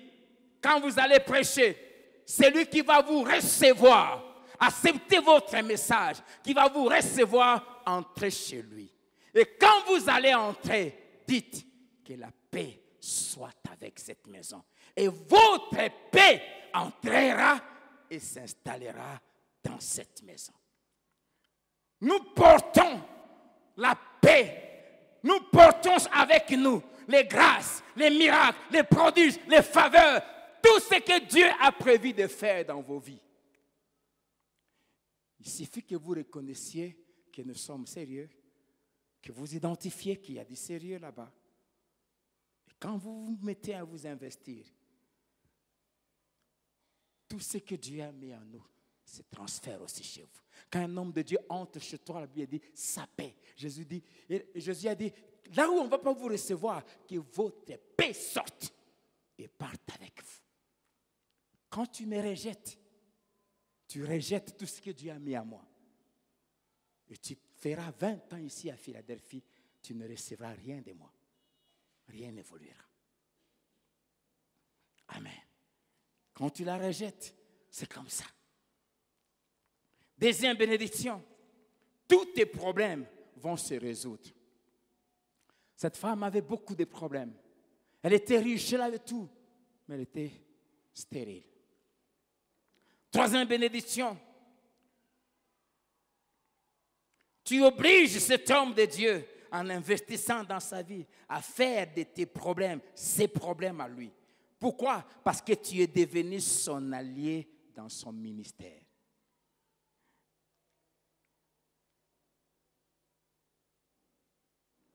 quand vous allez prêcher, celui qui va vous recevoir, acceptez votre message, qui va vous recevoir, entrez chez lui. Et quand vous allez entrer, dites que la paix soit avec cette maison. Et votre paix entrera et s'installera dans cette maison. Nous portons la paix. Nous portons avec nous les grâces, les miracles, les prodiges, les faveurs, tout ce que Dieu a prévu de faire dans vos vies. Il suffit que vous reconnaissiez que nous sommes sérieux, que vous identifiez qu'il y a du sérieux là-bas. Et quand vous vous mettez à vous investir, tout ce que Dieu a mis en nous se transfère aussi chez vous. Quand un homme de Dieu entre chez toi, la Bible dit sa paix. Jésus a dit, là où on ne va pas vous recevoir, que votre paix sorte et parte avec vous. Quand tu me rejettes, tu rejettes tout ce que Dieu a mis à moi. Et tu feras 20 ans ici à Philadelphie, tu ne recevras rien de moi. Rien n'évoluera. Amen. Quand tu la rejettes, c'est comme ça. Deuxième bénédiction, tous tes problèmes vont se résoudre. Cette femme avait beaucoup de problèmes. Elle était riche, elle avait tout, mais elle était stérile. Troisième bénédiction, tu obliges cet homme de Dieu, en investissant dans sa vie, à faire de tes problèmes ses problèmes à lui. Pourquoi? Parce que tu es devenu son allié dans son ministère.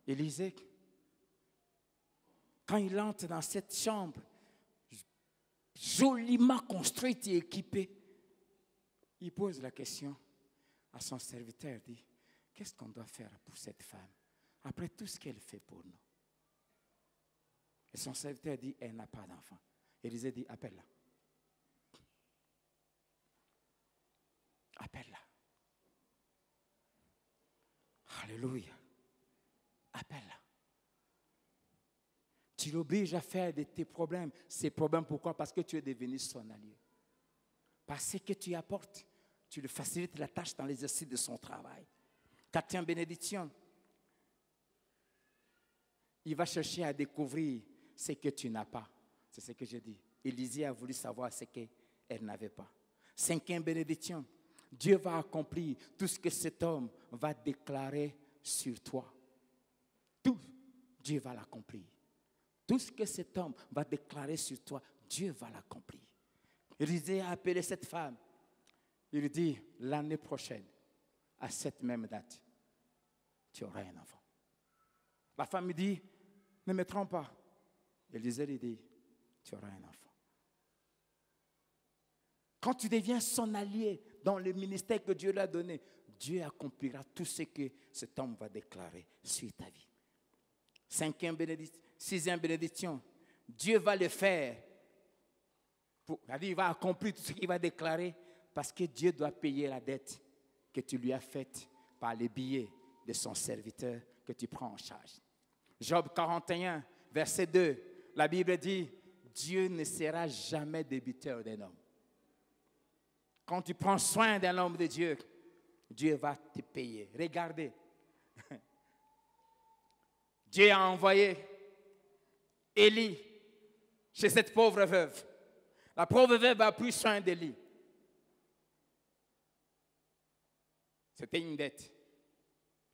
Élisée, quand il entre dans cette chambre, joliment construite et équipée, il pose la question à son serviteur, il dit, qu'est-ce qu'on doit faire pour cette femme, après tout ce qu'elle fait pour nous? Et son serviteur dit, elle n'a pas d'enfant. Élisée dit, appelle-la. Appelle-la. Alléluia. Appelle-la. Tu l'obliges à faire de tes problèmes. Ces problèmes, pourquoi? Parce que tu es devenu son allié. Parce que ce que tu apportes, tu lui facilites la tâche dans l'exercice de son travail. Quatrième bénédiction. Il va chercher à découvrir ce que tu n'as pas. C'est ce que je dis. Élisée a voulu savoir ce qu'elle n'avait pas. Cinquième bénédiction. Dieu va accomplir tout ce que cet homme va déclarer sur toi. Tout, Dieu va l'accomplir. Tout ce que cet homme va déclarer sur toi, Dieu va l'accomplir. Élisée a appelé cette femme. Il dit, l'année prochaine, à cette même date, tu auras un enfant. La femme lui dit, ne me trompe pas. Élisée lui dit, tu auras un enfant. Quand tu deviens son allié dans le ministère que Dieu lui a donné, Dieu accomplira tout ce que cet homme va déclarer sur ta vie. Sixième bénédiction, Dieu va le faire. Il va accomplir tout ce qu'il va déclarer parce que Dieu doit payer la dette que tu lui as faite par les billets de son serviteur que tu prends en charge. Job 41, verset 2, la Bible dit, Dieu ne sera jamais débiteur d'un homme. Quand tu prends soin d'un homme de Dieu, Dieu va te payer. Regardez. Dieu a envoyé Élie chez cette pauvre veuve. La pauvre veuve a pris soin d'Élie. C'était une dette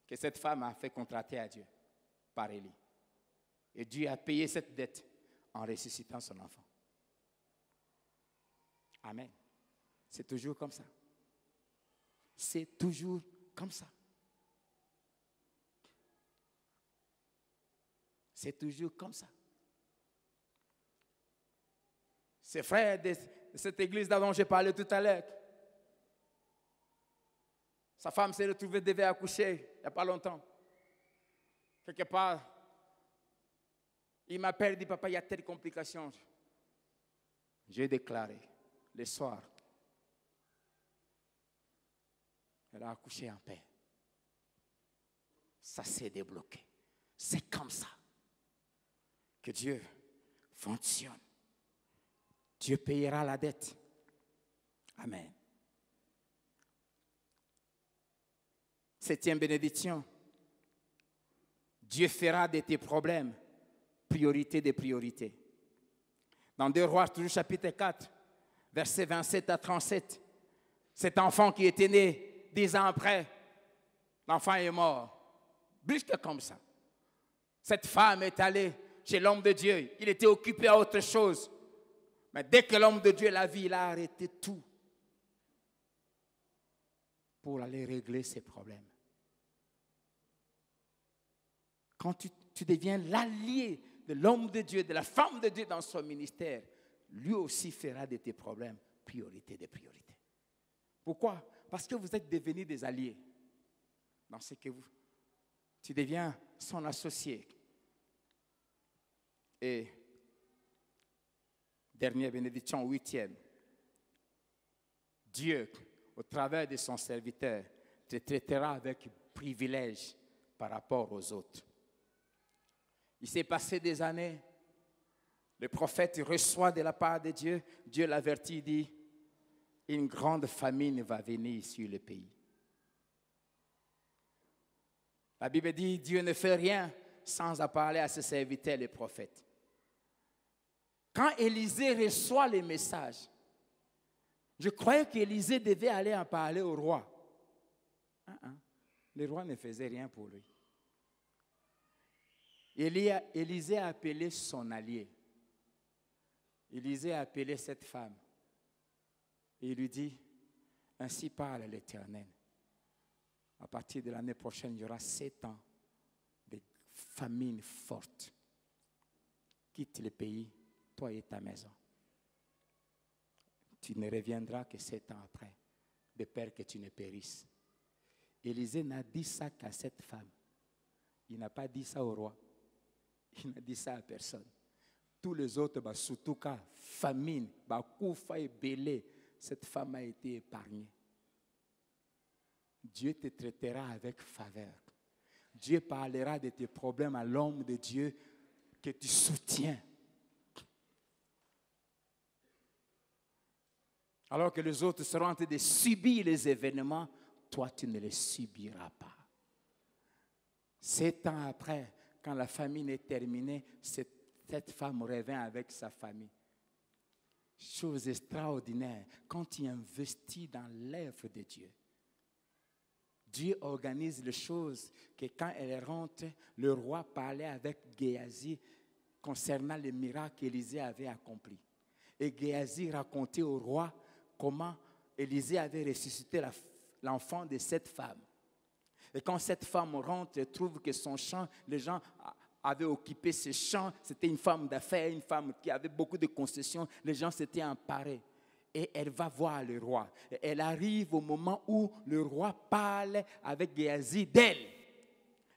que cette femme a fait contracter à Dieu par Élie. Et Dieu a payé cette dette en ressuscitant son enfant. Amen. C'est toujours comme ça. C'est toujours comme ça. C'est toujours comme ça. Ces frères de cette église dont j'ai parlé tout à l'heure, sa femme s'est retrouvée, devait accoucher il n'y a pas longtemps. Quelque part, il m'appelle et dit, papa, il y a telle complication. J'ai déclaré, le soir, elle a accouché en paix. Ça s'est débloqué. C'est comme ça que Dieu fonctionne. Dieu payera la dette. Amen. 7e bénédiction. Dieu fera de tes problèmes priorité des priorités. Dans 2 Rois, toujours chapitre 4, versets 27 à 37, cet enfant qui était né 10 ans après, l'enfant est mort. Brusque comme ça. Cette femme est allée chez l'homme de Dieu. Il était occupé à autre chose. Mais dès que l'homme de Dieu l'a vu, il a arrêté tout pour aller régler ses problèmes. Quand tu deviens l'allié de l'homme de Dieu, de la femme de Dieu dans son ministère, lui aussi fera de tes problèmes priorité des priorités. Pourquoi? Parce que vous êtes devenus des alliés. Dans ce que tu deviens son associé. Et dernière bénédiction, 8e. Dieu, au travers de son serviteur, te traitera avec privilège par rapport aux autres. Il s'est passé des années, le prophète reçoit de la part de Dieu, Dieu l'avertit, dit, une grande famine va venir sur le pays. La Bible dit, Dieu ne fait rien sans en parler à ses serviteurs, les prophètes. Quand Élisée reçoit les messages, je croyais qu'Élisée devait aller en parler au roi. Le roi ne faisait rien pour lui. Élisée a appelé son allié. Élisée a appelé cette femme. Et il lui dit, ainsi parle l'Éternel. À partir de l'année prochaine, il y aura 7 ans de famine forte. Quitte le pays, toi et ta maison. Tu ne reviendras que 7 ans après, de peur que tu ne périsses. Élisée n'a dit ça qu'à cette femme. Il n'a pas dit ça au roi. Il n'a dit ça à personne. Tous les autres, surtout cas, famine, koufa et belé, cette femme a été épargnée. Dieu te traitera avec faveur. Dieu parlera de tes problèmes à l'homme de Dieu que tu soutiens. Alors que les autres seront en train de subir les événements, toi tu ne les subiras pas. 7 ans après, quand la famine est terminée, cette femme revient avec sa famille. Chose extraordinaire, quand tu investis dans l'œuvre de Dieu, Dieu organise les choses que quand elle rentre, le roi parlait avec Géasi concernant les miracles qu'Élisée avait accomplis. Et Géasi racontait au roi comment Élisée avait ressuscité l'enfant de cette femme. Et quand cette femme rentre, elle trouve que son champ, les gens avaient occupé ce champ. C'était une femme d'affaires, une femme qui avait beaucoup de concessions. Les gens s'étaient emparés. Et elle va voir le roi. Et elle arrive au moment où le roi parle avec Géasi d'elle.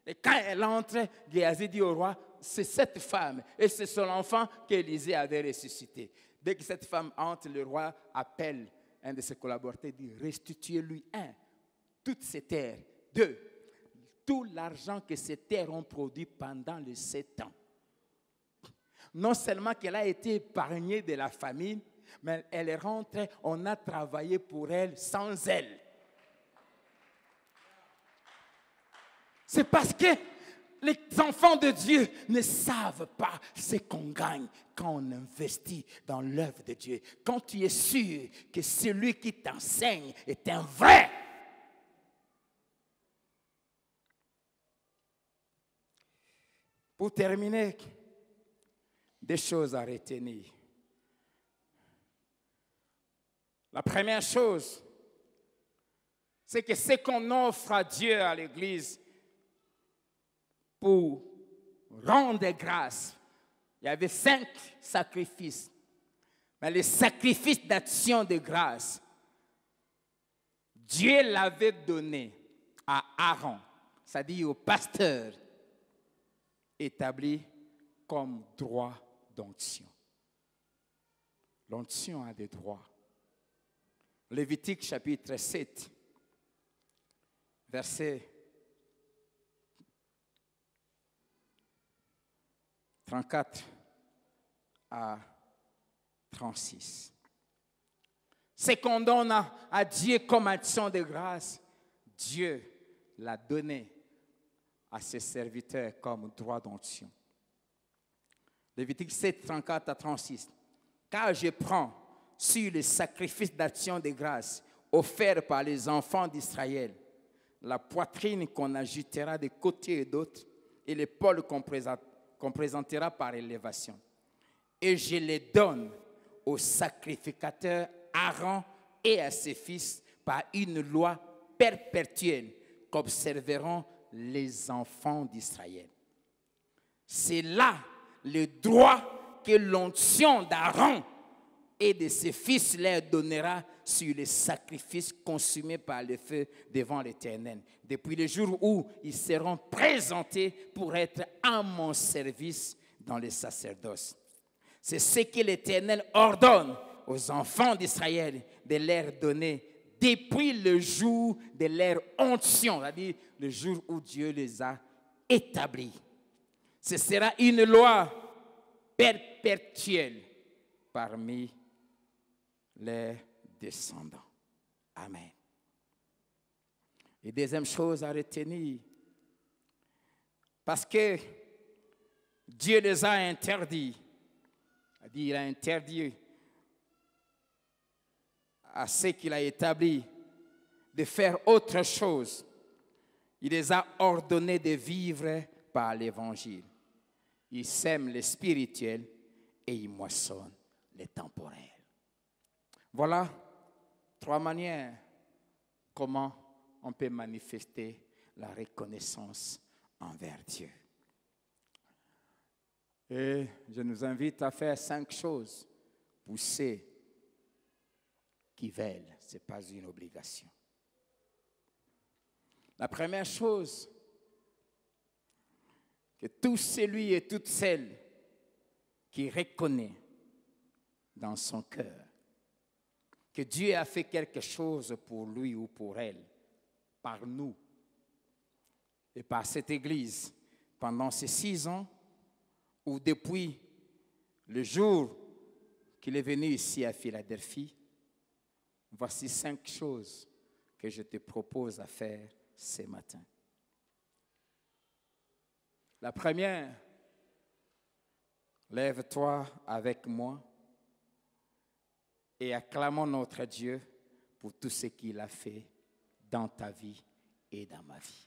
Et quand elle entre, Géasi dit au roi, c'est cette femme. Et c'est son enfant qu'Élisée avait ressuscité. Dès que cette femme entre, le roi appelle un de ses collaborateurs et dit, restituez-lui, 1, toutes ces terres, 2, tout l'argent que ces terres ont produit pendant les 7 ans. Non seulement qu'elle a été épargnée de la famine, mais elle est rentrée, on a travaillé pour elle sans elle. C'est parce que les enfants de Dieu ne savent pas ce qu'on gagne quand on investit dans l'œuvre de Dieu. Quand tu es sûr que celui qui t'enseigne est un vrai. Pour terminer, des choses à retenir. La première chose, c'est que ce qu'on offre à Dieu à l'Église pour rendre grâce, il y avait 5 sacrifices. Mais les sacrifices d'action de grâce, Dieu l'avait donné à Aaron, c'est-à-dire au pasteur, établi comme droit d'onction. L'onction a des droits. Lévitique chapitre 7, verset 34 à 36. Ce qu'on donne à Dieu comme action de grâce, Dieu l'a donné à ses serviteurs comme droit d'onction. Lévitique 7, 34 à 36. Car je prends sur les sacrifices d'action de grâce offerts par les enfants d'Israël, la poitrine qu'on ajoutera de côté et d'autre, et l'épaule qu'on présentera par élévation. Et je les donne au sacrificateur Aaron et à ses fils par une loi perpétuelle qu'observeront les enfants d'Israël. C'est là le droit que l'onction d'Aaron et de ses fils leur donnera sur les sacrifices consumés par le feu devant l'Éternel, depuis le jour où ils seront présentés pour être à mon service dans le sacerdoce. C'est ce que l'Éternel ordonne aux enfants d'Israël de leur donner depuis le jour de leur onction, c'est-à-dire le jour où Dieu les a établis. Ce sera une loi perpétuelle parmi les descendants. Amen. Et deuxième chose à retenir, parce que Dieu les a interdits, c'est-à-dire il a interdit à ceux qu'il a établis de faire autre chose. Il les a ordonnés de vivre par l'Évangile. Ils sèment le spirituel et ils moissonnent le temporel. Voilà 3 manières comment on peut manifester la reconnaissance envers Dieu. Et je nous invite à faire 5 choses pour ceux qui veulent. Ce n'est pas une obligation. La première chose, que tout celui et toute celle qui reconnaît dans son cœur que Dieu a fait quelque chose pour lui ou pour elle, par nous et par cette Église, pendant ces 6 ans, ou depuis le jour qu'il est venu ici à Philadelphie, voici 5 choses que je te propose à faire ce matin. La première, lève-toi avec moi et acclamons notre Dieu pour tout ce qu'il a fait dans ta vie et dans ma vie.